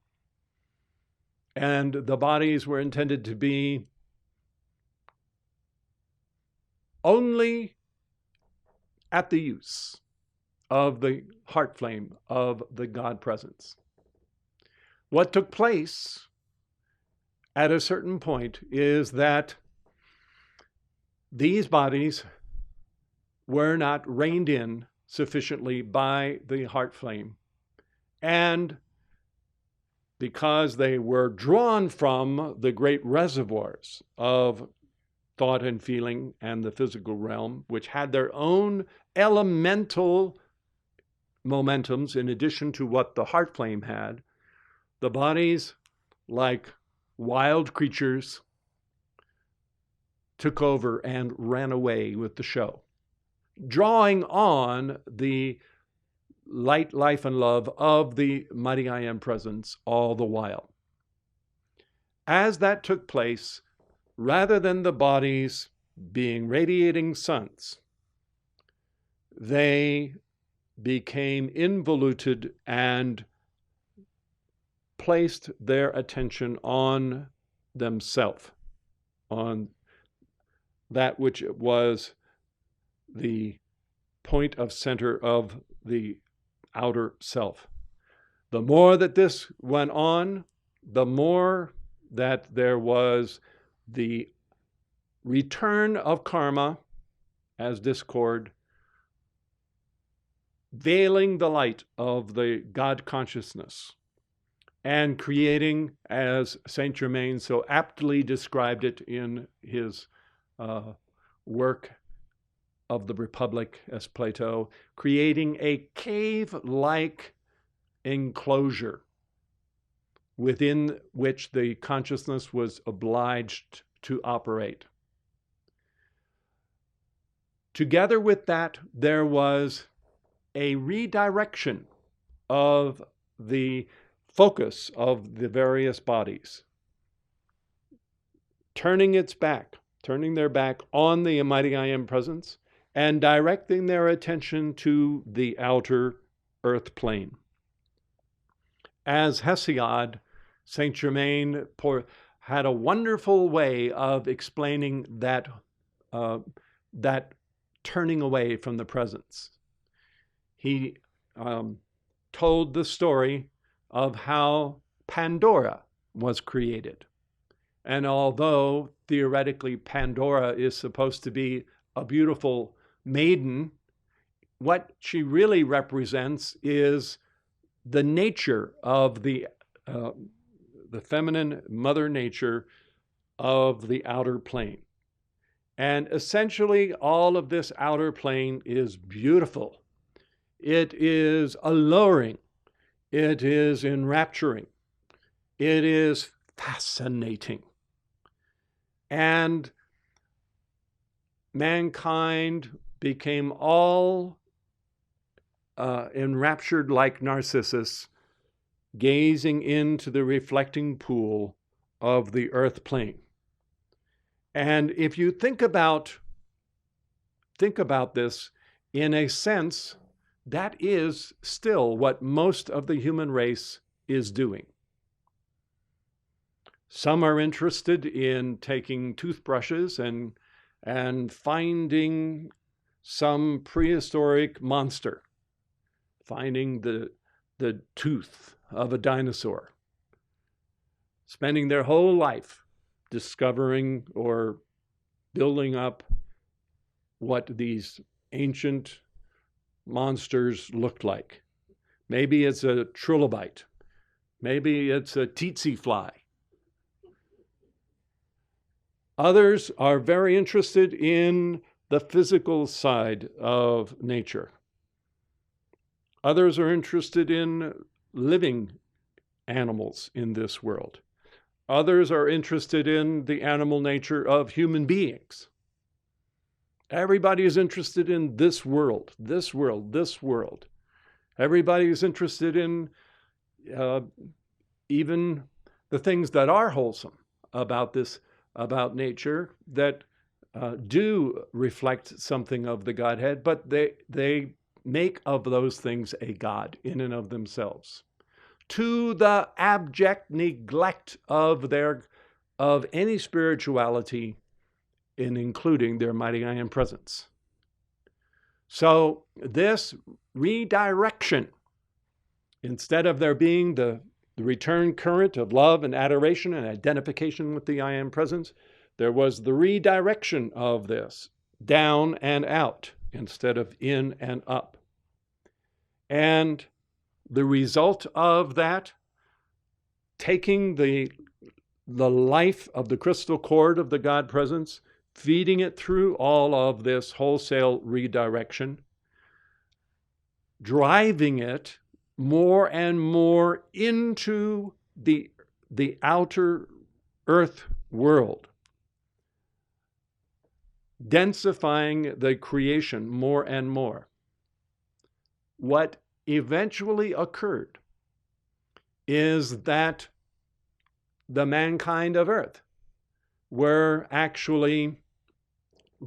And the bodies were intended to be only at the use of the heart flame of the God presence. What took place at a certain point is that these bodies were not reined in sufficiently by the heart flame. And because they were drawn from the great reservoirs of thought and feeling and the physical realm, which had their own elemental momentums in addition to what the heart flame had, the bodies, like wild creatures, took over and ran away with the show, drawing on the light, life, and love of the mighty I Am presence all the while. As that took place, rather than the bodies being radiating suns, they became involuted and placed their attention on themselves, on that which was the point of center of the outer self. The more that this went on, the more that there was the return of karma as discord, veiling the light of the God consciousness and creating, as Saint Germain so aptly described it in his work of the Republic as Plato, creating a cave-like enclosure within which the consciousness was obliged to operate. Together with that, there was a redirection of the focus of the various bodies, turning their back on the mighty I Am presence and directing their attention to the outer earth plane. As Hesiod, Saint Germain had a wonderful way of explaining that turning away from the presence. He told the story of how Pandora was created. And although theoretically Pandora is supposed to be a beautiful maiden, what she really represents is the nature of the feminine mother nature of the outer plane. And essentially all of this outer plane is beautiful. It is alluring. It is enrapturing. It is fascinating. And mankind became all enraptured like Narcissus, gazing into the reflecting pool of the earth plane. And if you think about this, in a sense, that is still what most of the human race is doing. Some are interested in taking toothbrushes and finding some prehistoric monster, finding the tooth of a dinosaur, spending their whole life discovering or building up what these ancient monsters looked like. Maybe it's a trilobite. Maybe it's a tsetse fly. Others are very interested in the physical side of nature. Others are interested in living animals in this world. Others are interested in the animal nature of human beings. Everybody is interested in this world, this world, this world. Everybody is interested in even the things that are wholesome about nature, that do reflect something of the Godhead, but they make of those things a God in and of themselves, to the abject neglect of any spirituality, in including their mighty I Am presence. So this redirection, instead of there being the return current of love and adoration and identification with the I Am presence, there was the redirection of this down and out instead of in and up. And the result of that, taking the life of the crystal cord of the God presence, feeding it through all of this wholesale redirection, driving it more and more into the outer earth world, densifying the creation more and more. What eventually occurred is that the mankind of earth were actually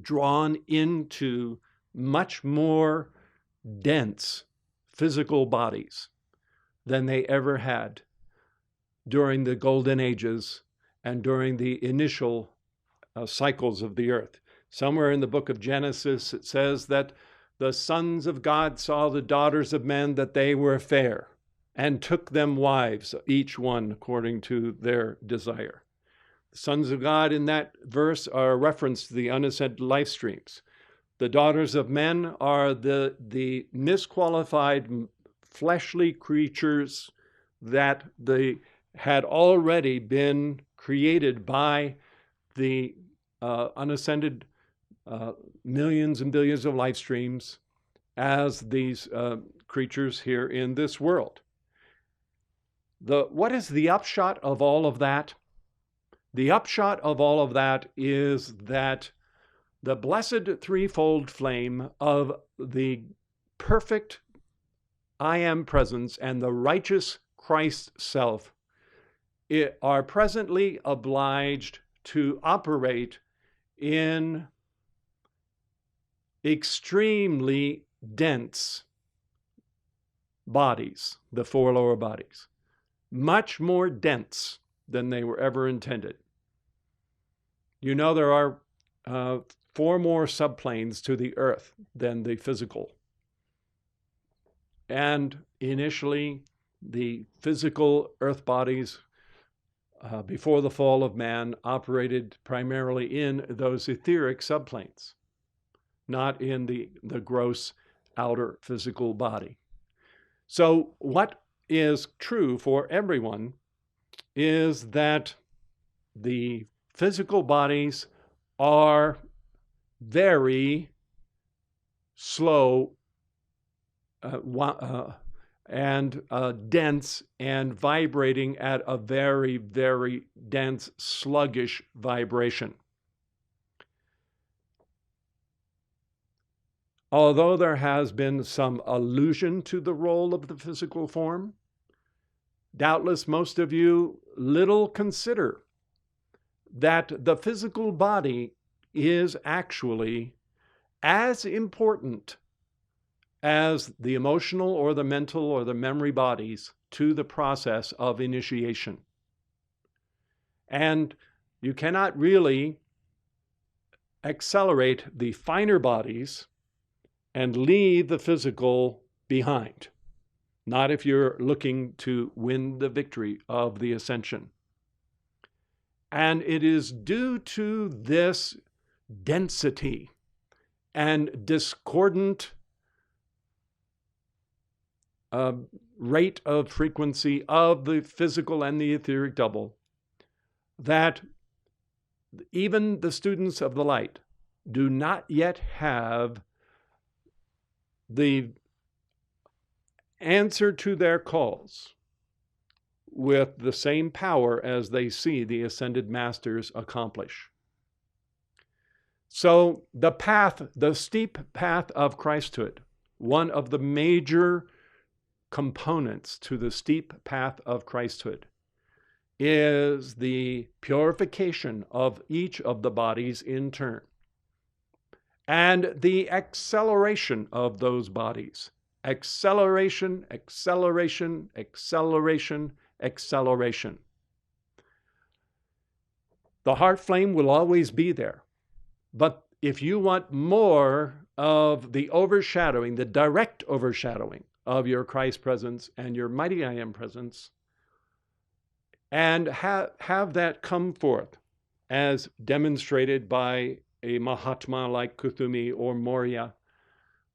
drawn into much more dense physical bodies than they ever had during the golden ages and during the initial cycles of the earth. Somewhere in the book of Genesis, it says that the sons of God saw the daughters of men that they were fair, and took them wives, each one according to their desire. The sons of God in that verse are a reference to the unascended life streams. The daughters of men are the misqualified fleshly creatures that they had already been created by the unascended millions and billions of life streams as these creatures here in this world. What is the upshot of all of that? The upshot of all of that is that the blessed threefold flame of the perfect I Am presence and the righteous Christ self are presently obliged to operate in extremely dense bodies, the four lower bodies, much more dense than they were ever intended. You know, there are 4 more subplanes to the earth than the physical. And initially, the physical earth bodies before the fall of man operated primarily in those etheric subplanes, not in the gross outer physical body. So what is true for everyone is that the physical bodies are very slow and dense and vibrating at a very, very dense, sluggish vibration. Although there has been some allusion to the role of the physical form, doubtless most of you little consider that the physical body is actually as important as the emotional or the mental or the memory bodies to the process of initiation. And you cannot really accelerate the finer bodies and leave the physical behind, not if you're looking to win the victory of the ascension. And it is due to this density and discordant rate of frequency of the physical and the etheric double that even the students of the light do not yet have the answer to their calls with the same power as they see the ascended masters accomplish. So the path, the steep path of Christhood, one of the major components to the steep path of Christhood, is the purification of each of the bodies in turn and the acceleration of those bodies. Acceleration, acceleration, acceleration, acceleration. The heart flame will always be there, but if you want more of the overshadowing, the direct overshadowing of your Christ presence and your mighty I am presence, and have that come forth as demonstrated by a Mahatma like Kuthumi or Moria,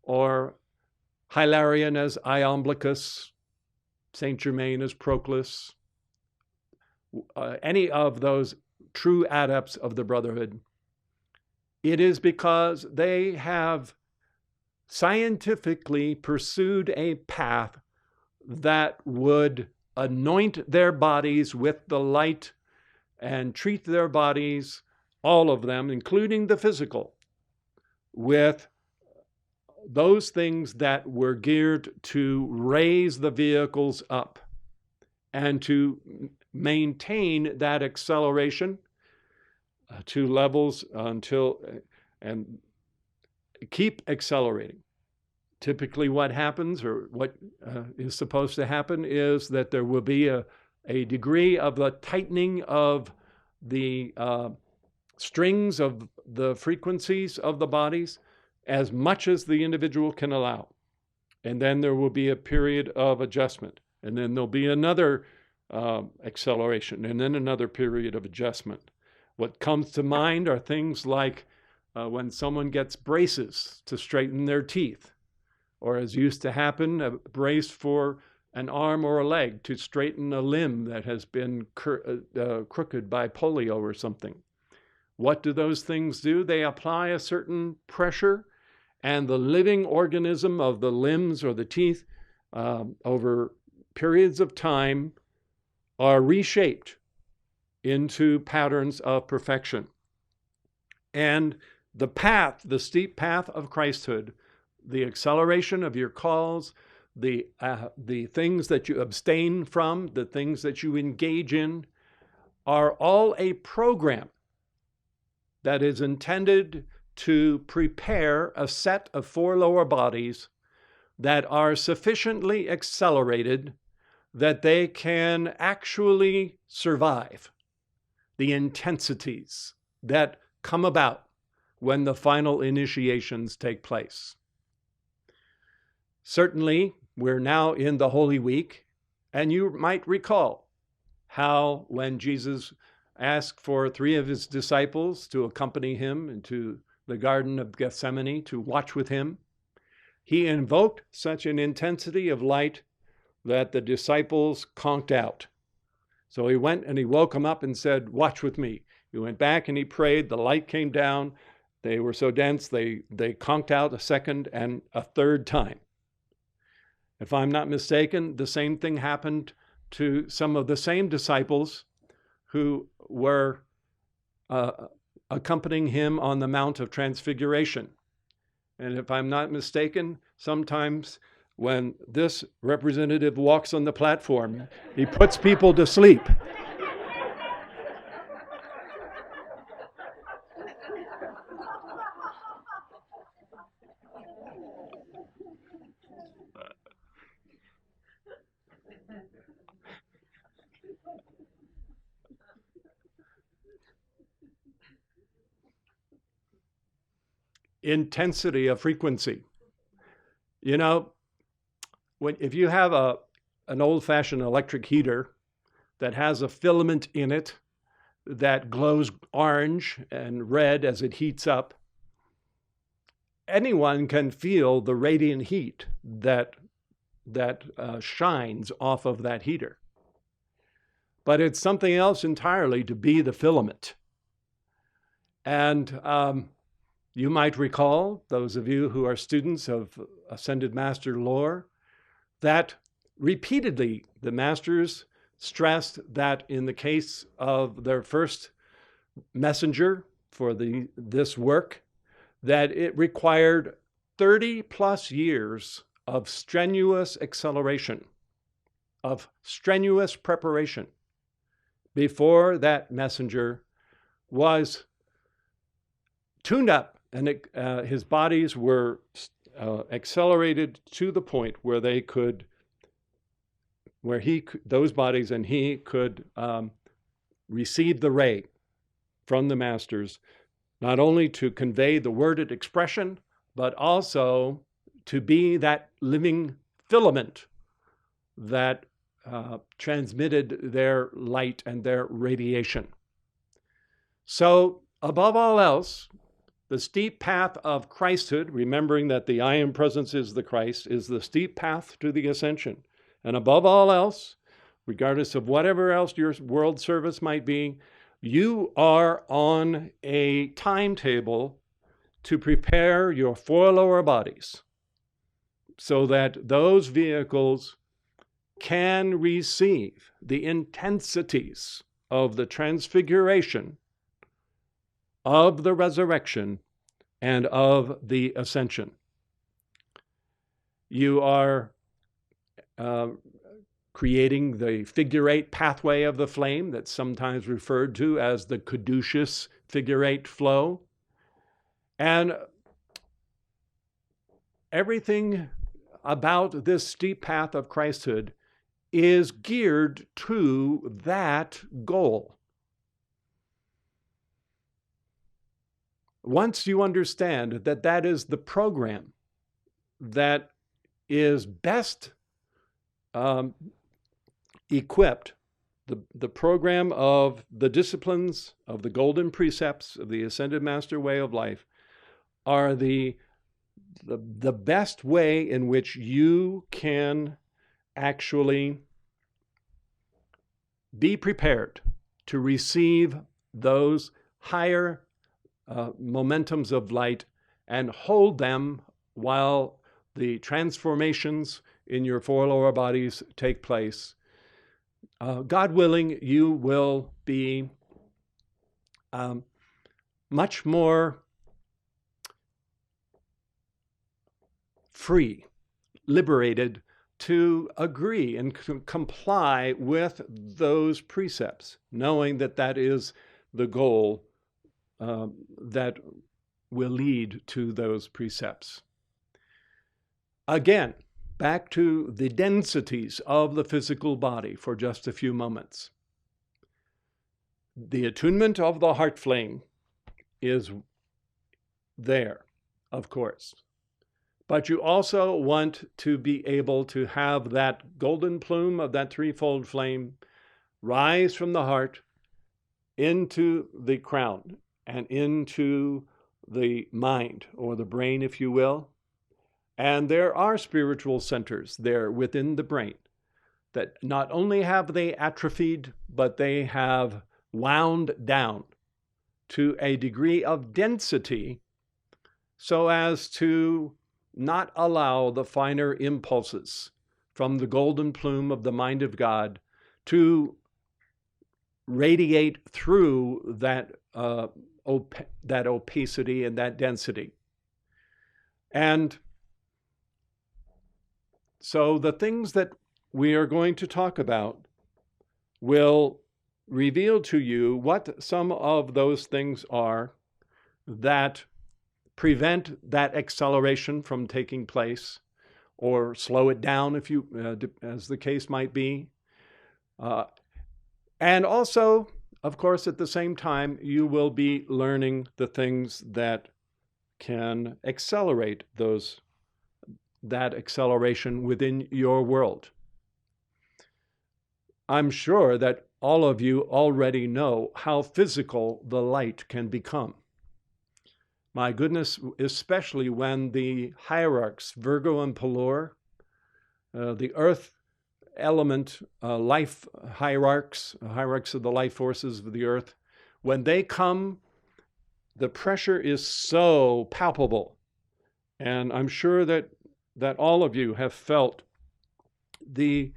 or Hilarion as Iamblichus, Saint Germain as Proclus, any of those true adepts of the Brotherhood, it is because they have scientifically pursued a path that would anoint their bodies with the light and treat their bodies, all of them, including the physical, with those things that were geared to raise the vehicles up and to maintain that acceleration to levels until and keep accelerating. Typically what happens, or what is supposed to happen, is that there will be a degree of a tightening of the strings of the frequencies of the bodies as much as the individual can allow. And then there will be a period of adjustment. And then there'll be another acceleration, and then another period of adjustment. What comes to mind are things like when someone gets braces to straighten their teeth, or as used to happen, a brace for an arm or a leg to straighten a limb that has been crooked by polio or something. What do those things do? They apply a certain pressure, and the living organism of the limbs or the teeth over periods of time are reshaped into patterns of perfection. And the path, the steep path of Christhood, the acceleration of your calls, the things that you abstain from, the things that you engage in, are all a program that is intended to prepare a set of 4 lower bodies that are sufficiently accelerated that they can actually survive the intensities that come about when the final initiations take place. Certainly, we're now in the Holy Week, and you might recall how when Jesus asked for 3 of his disciples to accompany him into the Garden of Gethsemane to watch with him, he invoked such an intensity of light that the disciples conked out. So he went and he woke them up and said, "Watch with me." He went back and he prayed. The light came down. They were so dense, they conked out a second and a third time. If I'm not mistaken, the same thing happened to some of the same disciples who were accompanying him on the Mount of Transfiguration. And if I'm not mistaken, sometimes when this representative walks on the platform, he puts people to sleep. Intensity of frequency. You know, if you have an old-fashioned electric heater that has a filament in it that glows orange and red as it heats up, anyone can feel the radiant heat that shines off of that heater. But it's something else entirely to be the filament. And you might recall, those of you who are students of Ascended Master lore, that repeatedly the masters stressed that in the case of their first messenger for this work, that it required 30 plus years of strenuous acceleration, of strenuous preparation, before that messenger was tuned up and his bodies were accelerated to the point where those bodies and he could receive the ray from the masters, not only to convey the worded expression, but also to be that living filament that transmitted their light and their radiation. So, above all else, the steep path of Christhood, remembering that the I Am Presence is the Christ, is the steep path to the ascension. And above all else, regardless of whatever else your world service might be, you are on a timetable to prepare your 4 lower bodies so that those vehicles can receive the intensities of the transfiguration, of the resurrection, and of the ascension. You are creating the figure 8 pathway of the flame that's sometimes referred to as the caduceus figure 8 flow. And everything about this steep path of Christhood is geared to that goal. Once you understand that that is the program that is best equipped, the program of the disciplines of the Golden Precepts of the Ascended Master way of life are the best way in which you can actually be prepared to receive those higher momentums of light and hold them while the transformations in your 4 lower bodies take place. God willing, you will be much more free, liberated to agree and comply with those precepts, knowing that that is the goal that will lead to those precepts. Again, back to the densities of the physical body for just a few moments. The attunement of the heart flame is there, of course. But you also want to be able to have that golden plume of that threefold flame rise from the heart into the crown and into the mind, or the brain, if you will. And there are spiritual centers there within the brain that not only have they atrophied, but they have wound down to a degree of density so as to not allow the finer impulses from the golden plume of the mind of God to radiate through that opacity and that density. And so the things that we are going to talk about will reveal to you what some of those things are that prevent that acceleration from taking place, or slow it down, if you, as the case might be. And also, of course, at the same time, you will be learning the things that can accelerate that acceleration within your world. I'm sure that all of you already know how physical the light can become. My goodness, especially when the hierarchs, Virgo and Pelor, the earth element, life hierarchs of the life forces of the earth, when they come, the pressure is so palpable. And I'm sure that all of you have felt the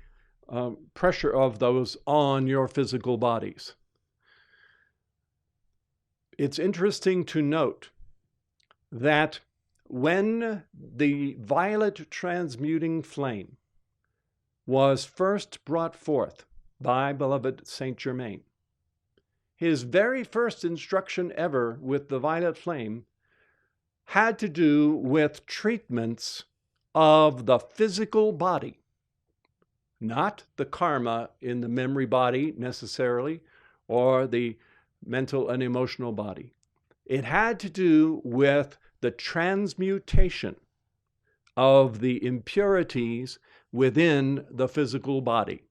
pressure of those on your physical bodies. It's interesting to note that when the violet transmuting flame was first brought forth by beloved Saint Germain, his very first instruction ever with the violet flame had to do with treatments of the physical body, not the karma in the memory body necessarily, or the mental and emotional body. It had to do with the transmutation of the impurities within the physical body.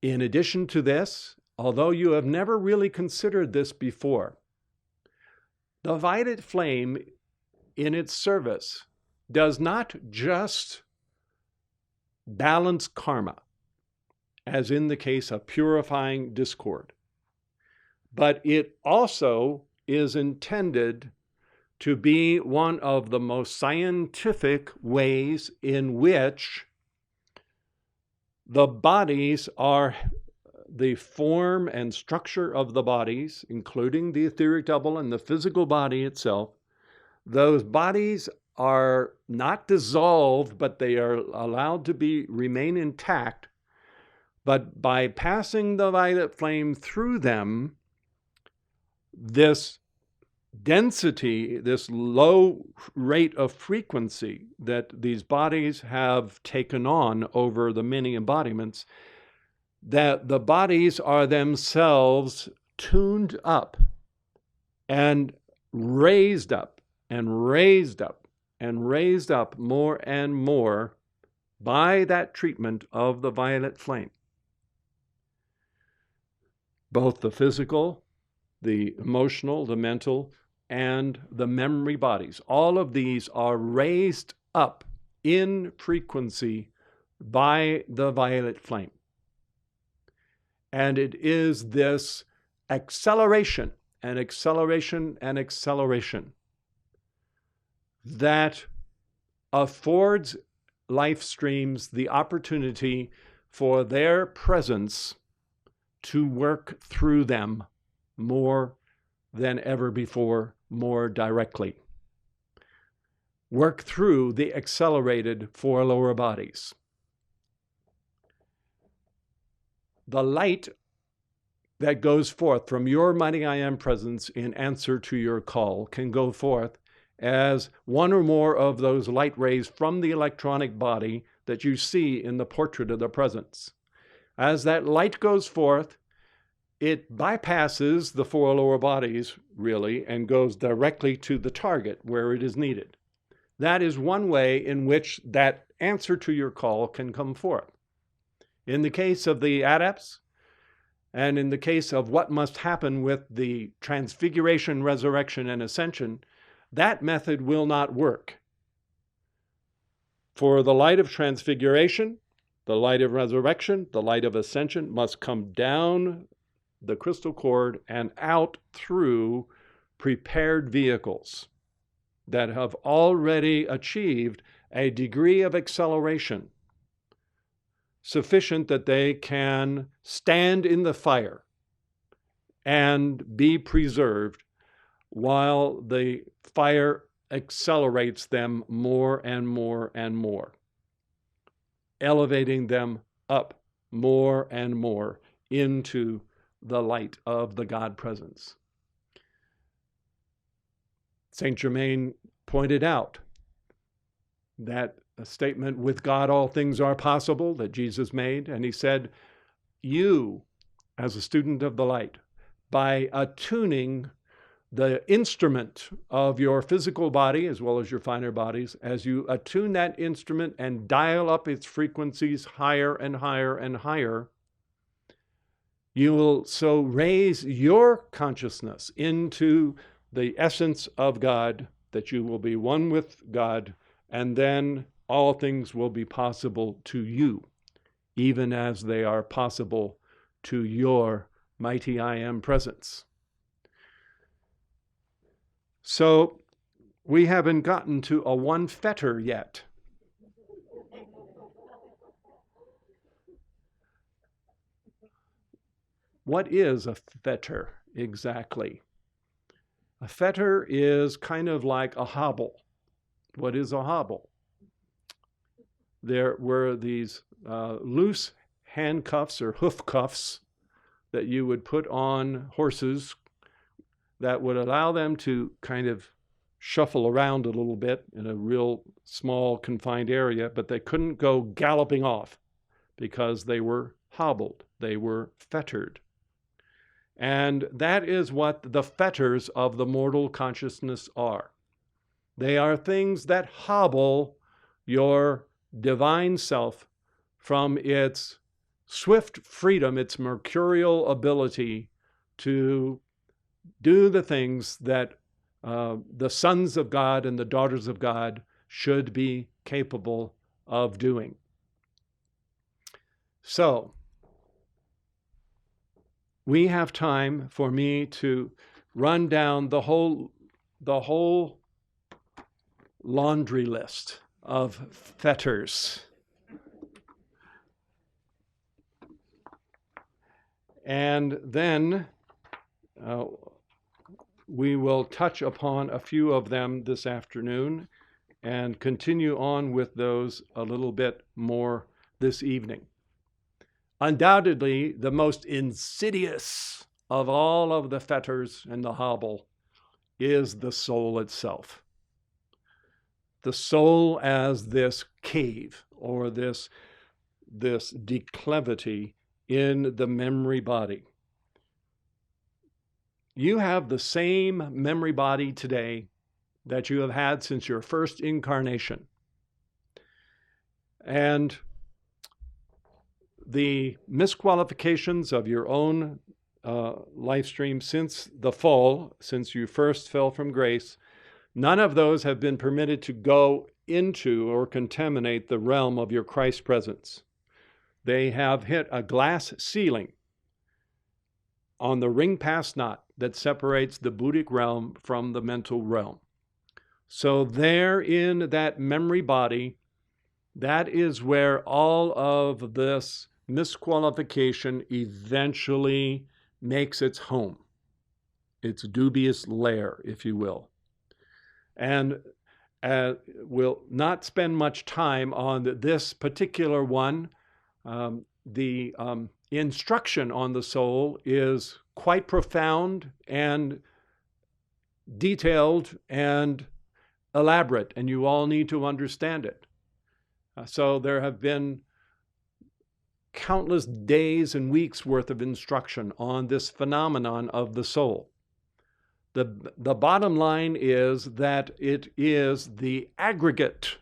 In addition to this, although you have never really considered this before, the violet flame in its service does not just balance karma, as in the case of purifying discord, but it also is intended to be one of the most scientific ways in which the bodies are, the form and structure of the bodies, including the etheric double and the physical body itself, those bodies are not dissolved, but they are allowed to remain intact. But by passing the violet flame through them, this density, this low rate of frequency that these bodies have taken on over the many embodiments, that the bodies are themselves tuned up and raised up and raised up and raised up more and more by that treatment of the violet flame. Both the physical, the emotional, the mental, and the memory bodies, all of these are raised up in frequency by the violet flame. And it is this acceleration and acceleration and acceleration that affords life streams the opportunity for their presence to work through them more than ever before, more directly. Work through the accelerated four lower bodies. The light that goes forth from your mighty I Am presence in answer to your call can go forth as one or more of those light rays from the electronic body that you see in the portrait of the presence. As that light goes forth, it bypasses the four lower bodies, really, and goes directly to the target where it is needed. That is one way in which that answer to your call can come forth. In the case of the adepts, and in the case of what must happen with the transfiguration, resurrection, and ascension, that method will not work. For the light of transfiguration, the light of resurrection, the light of ascension must come down the crystal cord and out through prepared vehicles that have already achieved a degree of acceleration sufficient that they can stand in the fire and be preserved while the fire accelerates them more and more and more, elevating them up more and more into the light of the God presence. Saint Germain pointed out that a statement, with God all things are possible, that Jesus made, and he said, you, as a student of the light, by attuning the instrument of your physical body as well as your finer bodies, as you attune that instrument and dial up its frequencies higher and higher and higher, you will so raise your consciousness into the essence of God that you will be one with God, and then all things will be possible to you, even as they are possible to your mighty I Am presence. So we haven't gotten to a one fetter yet. What is a fetter exactly? A fetter is kind of like a hobble. What is a hobble? There were these loose handcuffs or hoof cuffs that you would put on horses that would allow them to kind of shuffle around a little bit in a real small confined area, but they couldn't go galloping off because they were hobbled, they were fettered. And that is what the fetters of the mortal consciousness are. They are things that hobble your divine self from its swift freedom, its mercurial ability to do the things that the sons of God and the daughters of God should be capable of doing. So, we have time for me to run down the whole laundry list of fetters. And then we will touch upon a few of them this afternoon and continue on with those a little bit more this evening. Undoubtedly, the most insidious of all of the fetters and the hobble is the soul itself. The soul as this cave or this declivity in the memory body. You have the same memory body today that you have had since your first incarnation. And the misqualifications of your own life stream since the fall, since you first fell from grace, none of those have been permitted to go into or contaminate the realm of your Christ presence. They have hit a glass ceiling on the ring pass knot that separates the Buddhic realm from the mental realm. So there in that memory body, that is where all of this misqualification eventually makes its home, its dubious lair, if you will. And we'll not spend much time on this particular one. The instruction on the soul is quite profound and detailed and elaborate, and you all need to understand it. So there have been countless days and weeks worth of instruction on this phenomenon of the soul. The bottom line is that it is the aggregate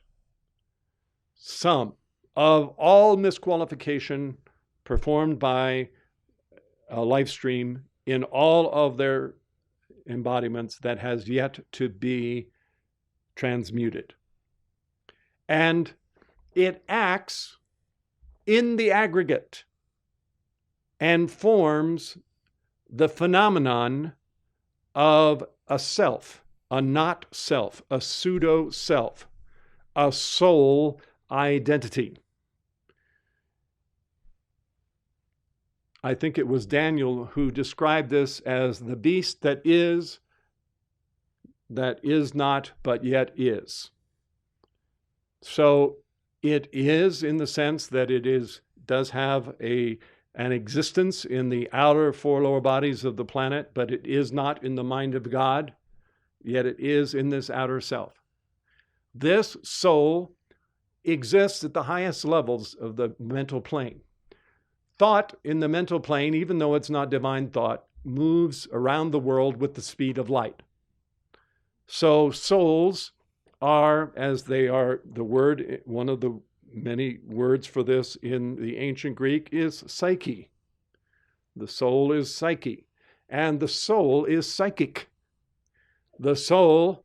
sum of all misqualification performed by a life stream in all of their embodiments that has yet to be transmuted. And it acts in the aggregate and forms the phenomenon of a self, a not self, a pseudo self, a soul identity. I think it was Daniel who described this as the beast that is not, but yet is. So it is in the sense that it does have an existence in the outer four lower bodies of the planet, but it is not in the mind of God, yet it is in this outer self. This soul exists at the highest levels of the mental plane. Thought in the mental plane, even though it's not divine thought, moves around the world with the speed of light. So souls are, as they are, the word, one of the many words for this in the ancient Greek is psyche. The soul is psyche, and the soul is psychic. The soul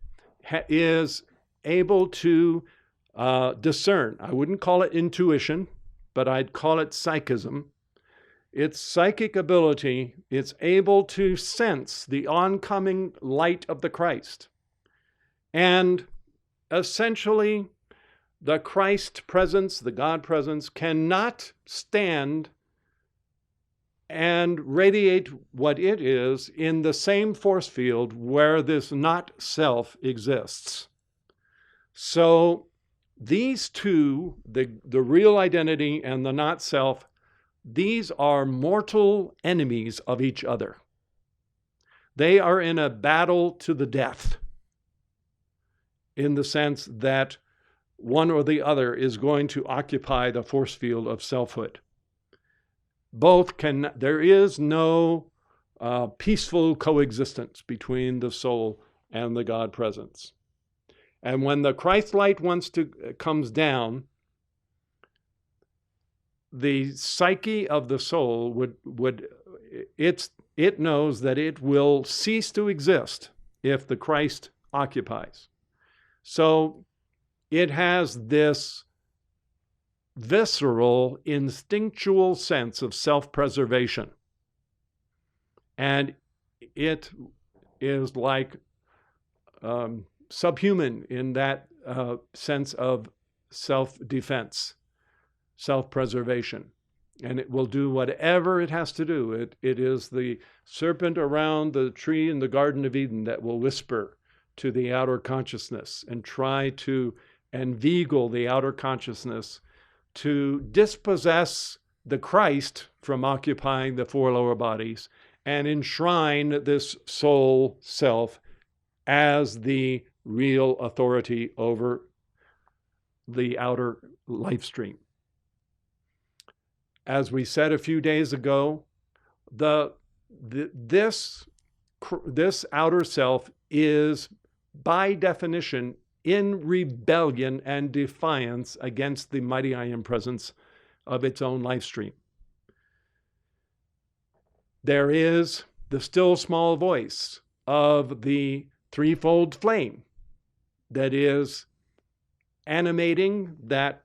is able to discern. I wouldn't call it intuition, but I'd call it psychism. Its psychic ability, it's able to sense the oncoming light of the Christ. And essentially, the Christ presence, the God presence, cannot stand and radiate what it is in the same force field where this not self exists. So these two, the real identity and the not self, these are mortal enemies of each other. They are in a battle to the death, in the sense that one or the other is going to occupy the force field of selfhood. There is no peaceful coexistence between the soul and the God presence. And when the Christ light comes down, the psyche of the soul it knows that it will cease to exist if the Christ occupies. So it has this visceral, instinctual sense of self-preservation. And it is like subhuman in that sense of self-defense, self-preservation. And it will do whatever it has to do. It is the serpent around the tree in the Garden of Eden that will whisper to the outer consciousness and try to inveigle the outer consciousness to dispossess the Christ from occupying the four lower bodies and enshrine this soul self as the real authority over the outer life stream. As we said a few days ago, this outer self is by definition in rebellion and defiance against the mighty I Am presence of its own life stream. There is the still small voice of the threefold flame that is animating that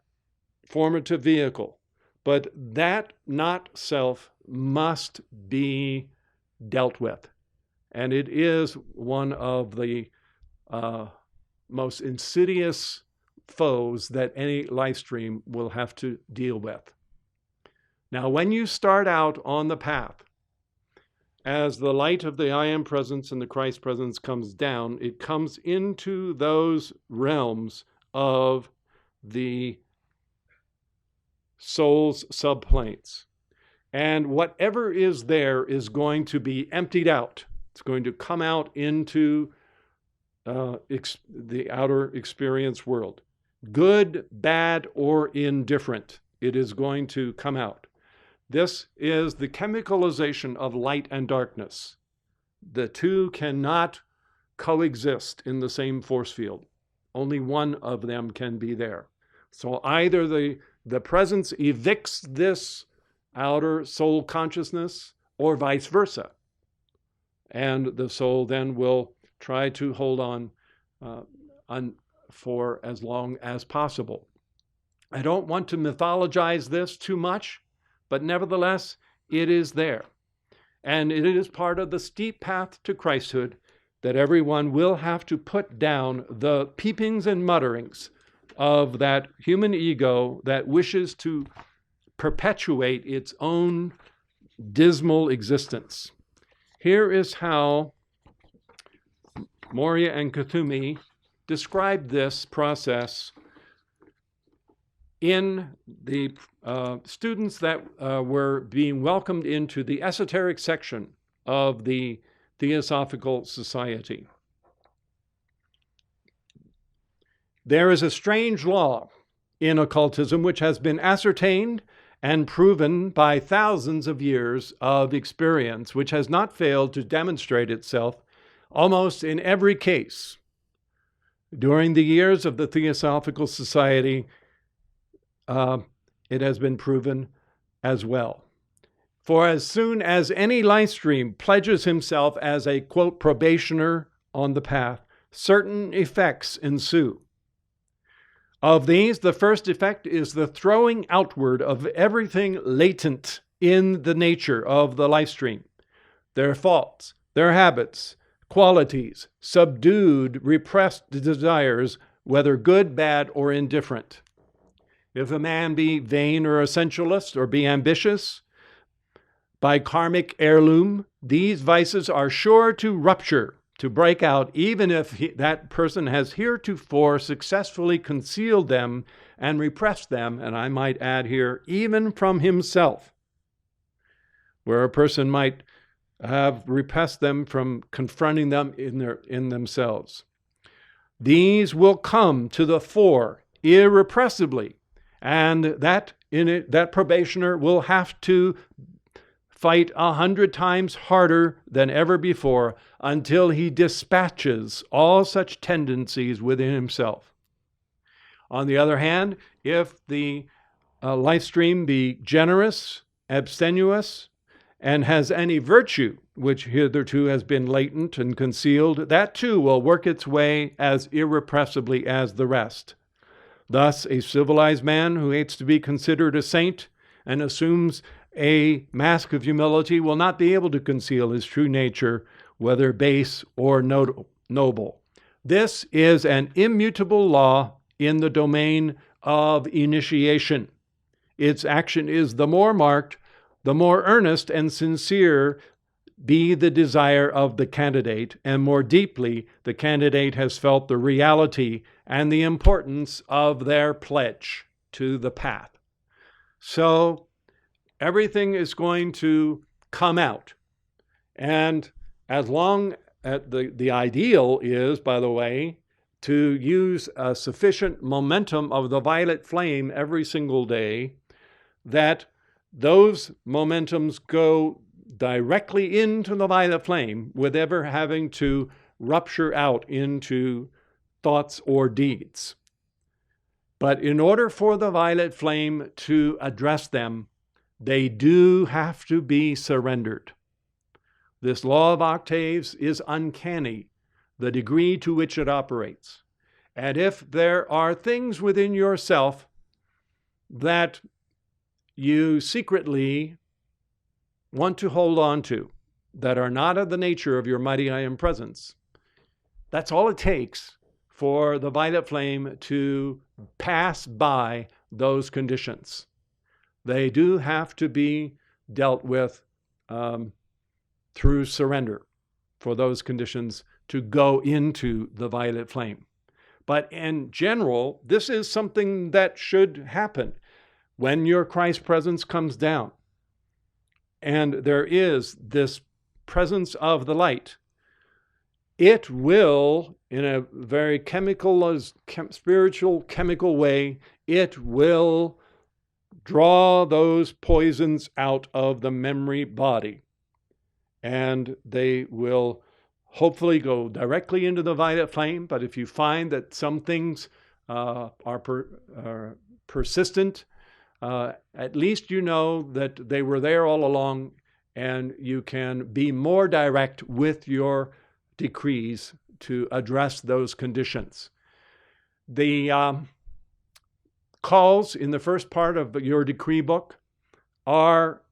formative vehicle. But that not self must be dealt with. And it is one of the most insidious foes that any life stream will have to deal with. Now, when you start out on the path, as the light of the I Am presence and the Christ presence comes down, it comes into those realms of the soul's subplanes. And whatever is there is going to be emptied out. It's going to come out into the outer experience world. Good, bad, or indifferent, it is going to come out. This is the chemicalization of light and darkness. The two cannot coexist in the same force field. Only one of them can be there. So either the presence evicts this outer soul consciousness, or vice versa. And the soul then will try to hold on for as long as possible. I don't want to mythologize this too much, but nevertheless, it is there. And it is part of the steep path to Christhood that everyone will have to put down the peepings and mutterings of that human ego that wishes to perpetuate its own dismal existence. Here is how Moria and Kuthumi described this process in the students that were being welcomed into the esoteric section of the Theosophical Society. There is a strange law in occultism which has been ascertained and proven by thousands of years of experience, which has not failed to demonstrate itself almost in every case. During the years of the Theosophical Society, it has been proven as well. For as soon as any live stream pledges himself as a, quote, probationer on the path, certain effects ensue. Of these, the first effect is the throwing outward of everything latent in the nature of the live stream, their faults, their habits, qualities, subdued, repressed desires, whether good, bad, or indifferent. If a man be vain or essentialist or be ambitious, by karmic heirloom, these vices are sure to rupture, to break out, even if that person has heretofore successfully concealed them and repressed them, and I might add here, even from himself, where a person might have repressed them from confronting them in themselves. These will come to the fore irrepressibly, and that probationer will have to fight 100 times harder than ever before until he dispatches all such tendencies within himself. On the other hand, if the life stream be generous, abstemious, and has any virtue which hitherto has been latent and concealed, that too will work its way as irrepressibly as the rest. Thus, a civilized man who hates to be considered a saint and assumes a mask of humility will not be able to conceal his true nature, whether base or noble. This is an immutable law in the domain of initiation. Its action is the more marked, the more earnest and sincere be the desire of the candidate, and more deeply the candidate has felt the reality and the importance of their pledge to the path. So everything is going to come out. And as long as the ideal is, by the way, to use a sufficient momentum of the violet flame every single day, that those momentums go directly into the violet flame with ever having to rupture out into thoughts or deeds. But in order for the violet flame to address them, they do have to be surrendered. This law of octaves is uncanny, the degree to which it operates. And if there are things within yourself that you secretly want to hold on to that are not of the nature of your mighty I am presence, that's all it takes for the violet flame to pass by those conditions. They do have to be dealt with through surrender for those conditions to go into the violet flame. But in general, this is something that should happen when your Christ presence comes down. and there is this presence of the light, it will, in a very spiritual, chemical way, it will draw those poisons out of the memory body. And they will hopefully go directly into the violet flame. But if you find that some things are persistent, at least you know that they were there all along, and you can be more direct with your decrees to address those conditions. The calls in the first part of your decree book are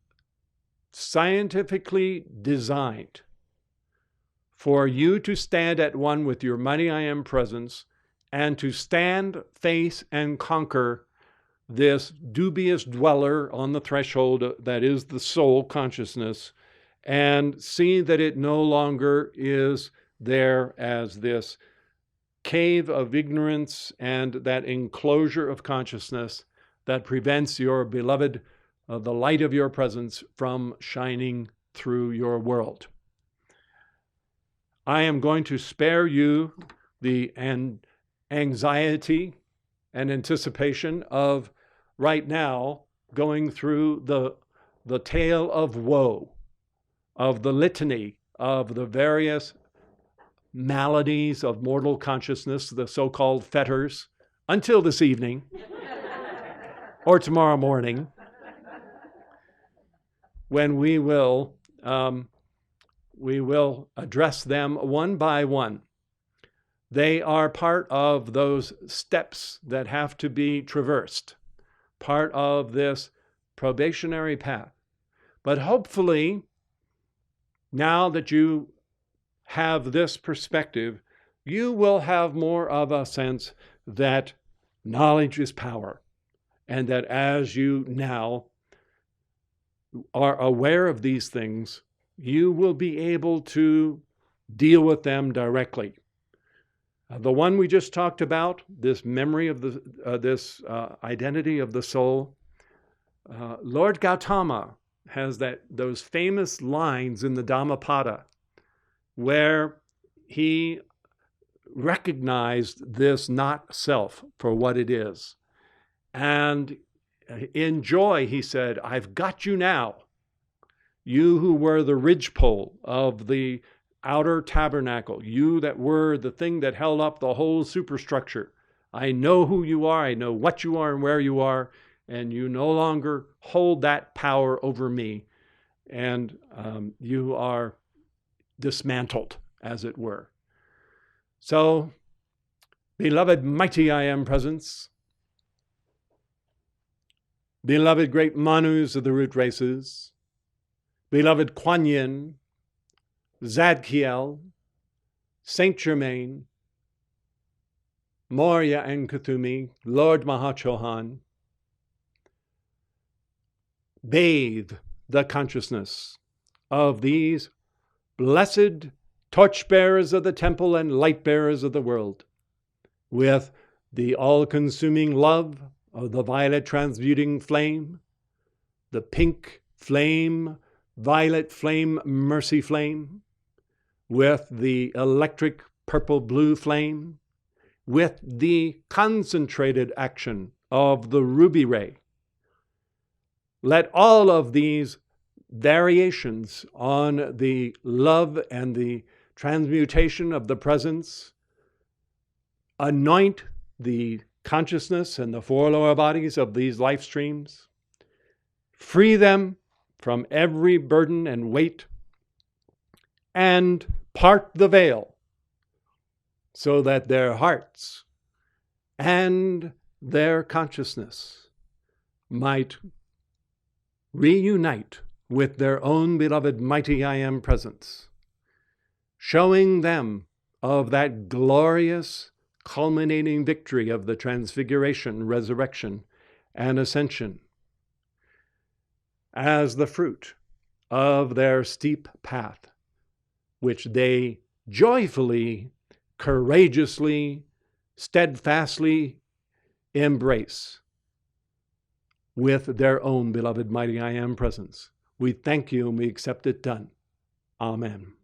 scientifically designed for you to stand at one with your mighty I Am presence and to stand, face, and conquer this dubious dweller on the threshold that is the soul consciousness, and see that it no longer is there as this cave of ignorance and that enclosure of consciousness that prevents your beloved, the light of your presence, from shining through your world. I am going to spare you the anxiety and anticipation of right now going through the tale of woe, of the litany of the various maladies of mortal consciousness, the so-called fetters, until this evening or tomorrow morning, when we will address them one by one. They are part of those steps that have to be traversed, part of this probationary path. But hopefully, now that you have this perspective, you will have more of a sense that knowledge is power, and that as you now are aware of these things, you will be able to deal with them directly. The one we just talked about, this memory of this identity of the soul, Lord Gautama has those famous lines in the Dhammapada where he recognized this not self for what it is. And in joy, he said, I've got you now. You who were the ridgepole of the outer tabernacle, you that were the thing that held up the whole superstructure. I know who you are, I know what you are and where you are, and you no longer hold that power over me. And you are dismantled, as it were. So, beloved mighty I Am presence, beloved great Manus of the root races, beloved Kuan Yin, Zadkiel, Saint Germain, Moria and Kuthumi, Lord Mahachohan, bathe the consciousness of these blessed torchbearers of the temple and light-bearers of the world with the all-consuming love of the violet transmuting flame, the pink flame, violet flame, mercy flame, with the electric purple-blue flame, with the concentrated action of the ruby ray. Let all of these variations on the love and the transmutation of the presence anoint the consciousness and the four lower bodies of these life streams, free them from every burden and weight, and part the veil so that their hearts and their consciousness might reunite with their own beloved mighty I Am presence, showing them of that glorious culminating victory of the transfiguration, resurrection, and ascension as the fruit of their steep path, which they joyfully, courageously, steadfastly embrace with their own beloved mighty I Am presence, We thank you and we accept it done. Amen.